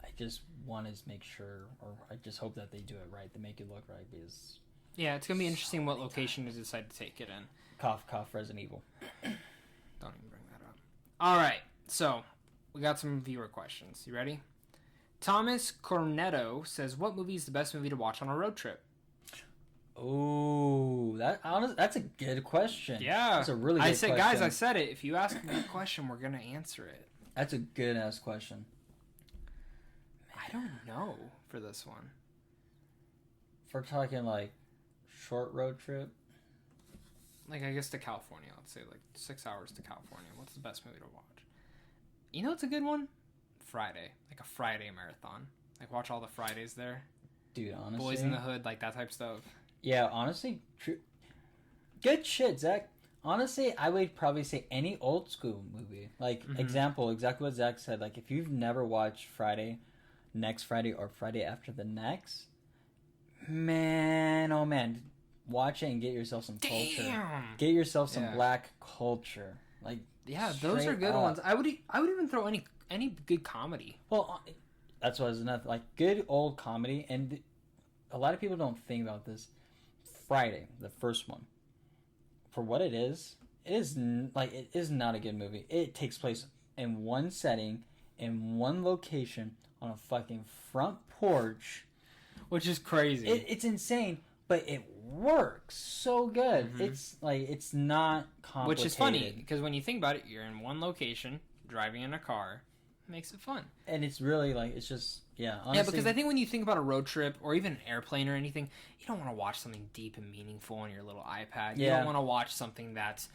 I just want to make sure, or I just hope that they do it right. They make it look right because... Yeah, it's going to be interesting what location they decide to take it in. Cough, cough, Resident Evil. Don't even bring that up. All right, so we got some viewer questions. You ready? Thomas Cornetto says, what movie is the best movie to watch on a road trip? Oh, that's a good question. Yeah. That's a really good question. Guys, I said it. If you ask me a question, we're going to answer it. That's a good-ass question. I don't know for this one. If we're talking, like, short road trip? Like, I guess to California. Let's say, like, 6 hours to California. What's the best movie to watch? You know what's a good one? Friday. Like a Friday marathon. Like, watch all the Fridays there. Dude, honestly. Boys in the Hood, like that type of stuff. Yeah, honestly. True. Good shit, Zach. Honestly, I would probably say any old school movie. Like, example, exactly what Zach said. Like, if you've never watched Friday, next Friday, or Friday after the next, man, oh man, watch it and get yourself some culture. Get yourself some black culture. Like, yeah, those are good ones. I would even throw any good comedy. Well, that's what I was another, like, good old comedy, and a lot of people don't think about this. Friday, the first one, for what it is not a good movie. It takes place in one setting, in one location, on a fucking front porch, which is crazy. It's insane, but it works so good. It's like, it's not complicated. Which is funny because when you think about it, you're in one location driving in a car. makes it fun. And it's really like, it's just, honestly. Yeah, because I think when you think about a road trip or even an airplane or anything, you don't want to watch something deep and meaningful on your little iPad. You don't want to watch something that's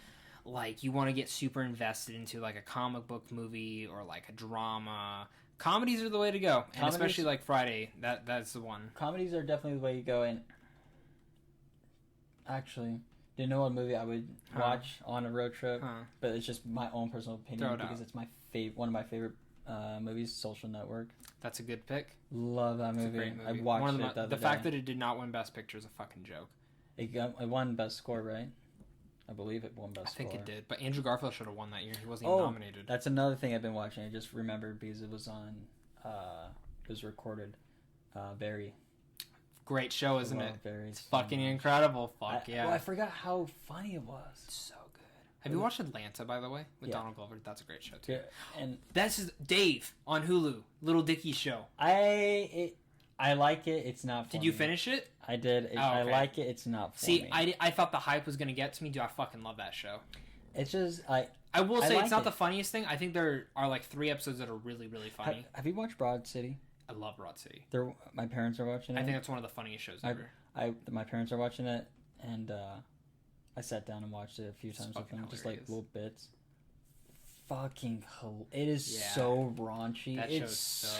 like you want to get super invested into, like a comic book movie or like a drama. Comedies are the way to go, and especially like Friday. That's the one. Comedies are definitely the way you go. And actually, do you know what movie I would watch on a road trip? But it's just my own personal opinion because it's my one of my favorite movies, Social Network. That's a good pick. Love that movie. Great movie. I watched it the other day. Fact that it did not win Best Picture is a fucking joke. It won Best Score, right? I believe it won Best Score. I think it did, but Andrew Garfield should have won that year. He wasn't even nominated. That's another thing I've been watching. I just remembered because it was on. It was recorded. Barry. Great show, isn't it? Barry. It's fucking incredible. Fuck yeah. Well, I forgot how funny it was. So good. Have you watched Atlanta, by the way, with Donald Glover? That's a great show too. Yeah, and this is Dave on Hulu, Little Dicky's show. I like it. It's not for me. Did you finish it? I did. Okay. I like it. It's not for me. See, I thought the hype was going to get to me. Dude, I fucking love that show. It's just, I will say it's not the funniest thing. I think there are like 3 episodes that are really, really funny. Have you watched Broad City? I love Broad City. My parents are watching it. I think that's one of the funnious shows ever. My parents are watching it, and I sat down and watched it a few times with them, just like little bits. Fucking it is so raunchy. That show's so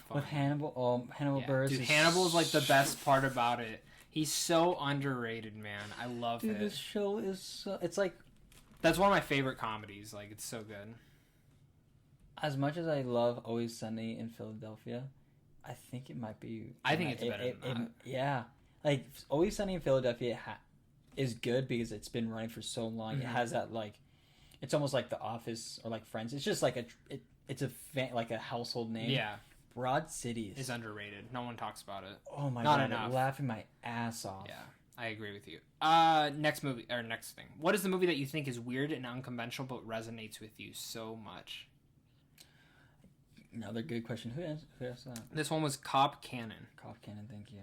funny. With Hannibal Buress. Dude, Hannibal is like the best part about it. He's so underrated, man. I love it. This show is so... It's like... That's one of my favorite comedies. Like, it's so good. As much as I love Always Sunny in Philadelphia, I think it might be... I think it's better than that. Yeah. Like, Always Sunny in Philadelphia is good because it's been running for so long. Mm-hmm. It has that, like... It's almost like The Office or like Friends. It's just like it's like a household name. Yeah. Broad City is underrated. No one talks about it. Oh my god, I'm laughing my ass off. Yeah, I agree with you. Next thing. What is the movie that you think is weird and unconventional but resonates with you so much? Another good question. Who asked that? This one was Cobb Cannon. Cobb Cannon, thank you.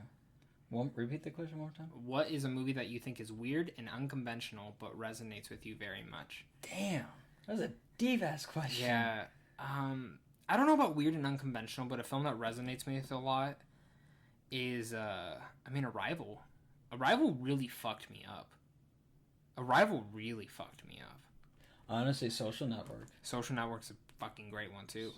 Repeat the question one more time. What is a movie that you think is weird and unconventional but resonates with you very much? Damn, that was a deep ass question. Yeah. I don't know about weird and unconventional, but a film that resonates with me a lot is Arrival. Arrival really fucked me up. Honestly, Social Network. Social Network's a fucking great one too.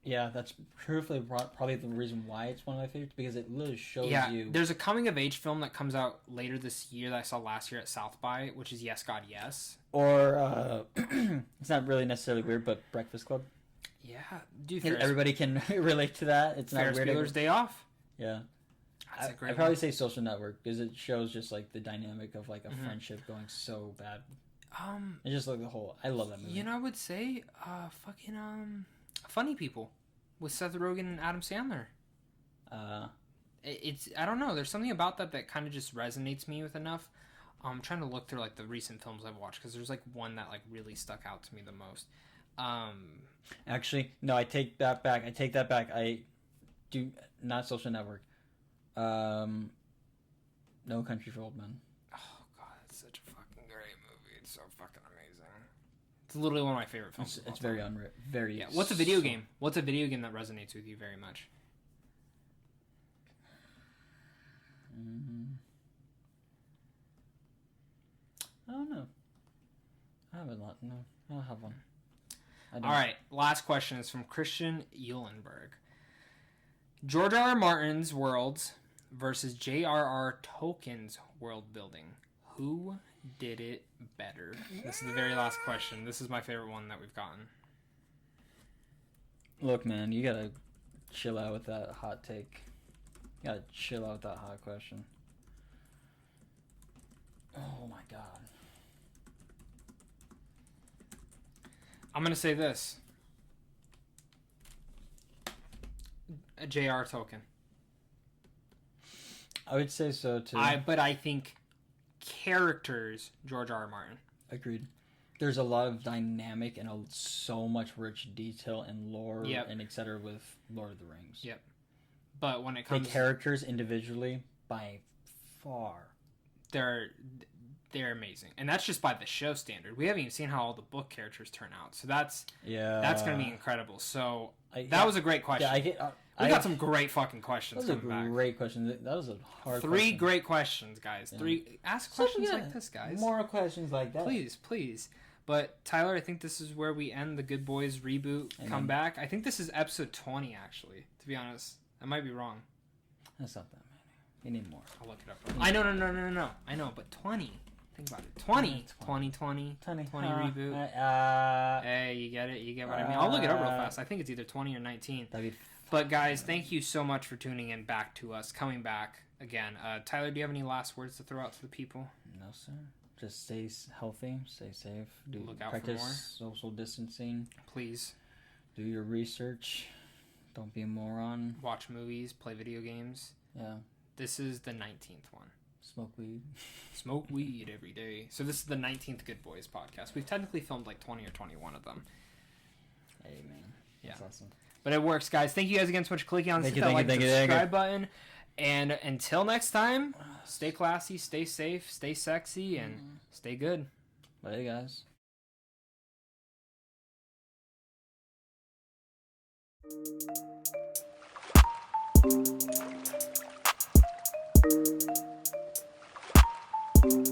Yeah, that's truthfully probably the reason why it's one of my favorites, because it literally shows you... There's a coming-of-age film that comes out later this year that I saw last year at South by, which is Yes, God, Yes. Or, it's not really necessarily weird, but Breakfast Club. Yeah. Dude, everybody can relate to that. It's not weird. Bueller's Day Off. Yeah. I'd probably say Social Network, because it shows just, like, the dynamic of, like, a friendship going so bad. It's just, like, the whole... I love that movie. You know, I would say, Funny People with Seth Rogen and Adam Sandler. It's I don't know. There's something about that kind of just resonates me with enough. I'm trying to look through like the recent films I've watched because there's like one that like really stuck out to me the most. Actually, no, I take that back. I do not Social Network. No Country for Old Men. Oh god, it's such a fucking great movie. It's so fucking amazing. It's literally one of my favorite films. It's very very. Yeah. What's a video game? What's a video game that resonates with you very much? I don't know. I have a lot. No, I don't have one. All right. Last question is from Christian Eulenberg. George R. R. Martin's worlds versus J.R.R. Tolkien's world building. Who did it better? This is the very last question. This is my favorite one that we've gotten. Look, man, you gotta chill out with that hot take. You gotta chill out with that hot question. Oh my god. I'm gonna say this. J.R. Tolkien. I would say so too. But I think characters, George R. R. Martin. Agreed. There's a lot of dynamic and so much rich detail and lore and etc. with Lord of the Rings. Yep. But when it comes the characters individually, by far, they they're amazing, and that's just by the show standard. We haven't even seen how all the book characters turn out, so that's gonna be incredible. So that was a great question. We got some great fucking questions coming back. Great question. That was a hard. Three great questions, guys. Ask questions like this, guys. More questions like that, please. But Tyler, I think this is where we end the Good Boys reboot comeback. I think this is episode 20, actually. To be honest, I might be wrong. That's not that many. You need more. I'll look it up. I know, no. I know, but 20. Think about it. 20 reboot. Hey, you get it? You get what I mean? I'll look it up real fast. I think it's either 20 or 19. But guys, thank you so much for tuning in back to us, coming back again. Tyler, do you have any last words to throw out to the people? No, sir. Just stay healthy, stay safe. Look out practice for more. Social distancing. Please. Do your research. Don't be a moron. Watch movies, play video games. Yeah. This is the 19th one. Smoke weed. Smoke weed every day. So this is the 19th Good Boys podcast. We've technically filmed like 20 or 21 of them. Hey, man. That's awesome. But it works, guys. Thank you guys again so much for clicking on the subscribe button. And until next time, stay classy, stay safe, stay sexy, and stay good. Bye, guys.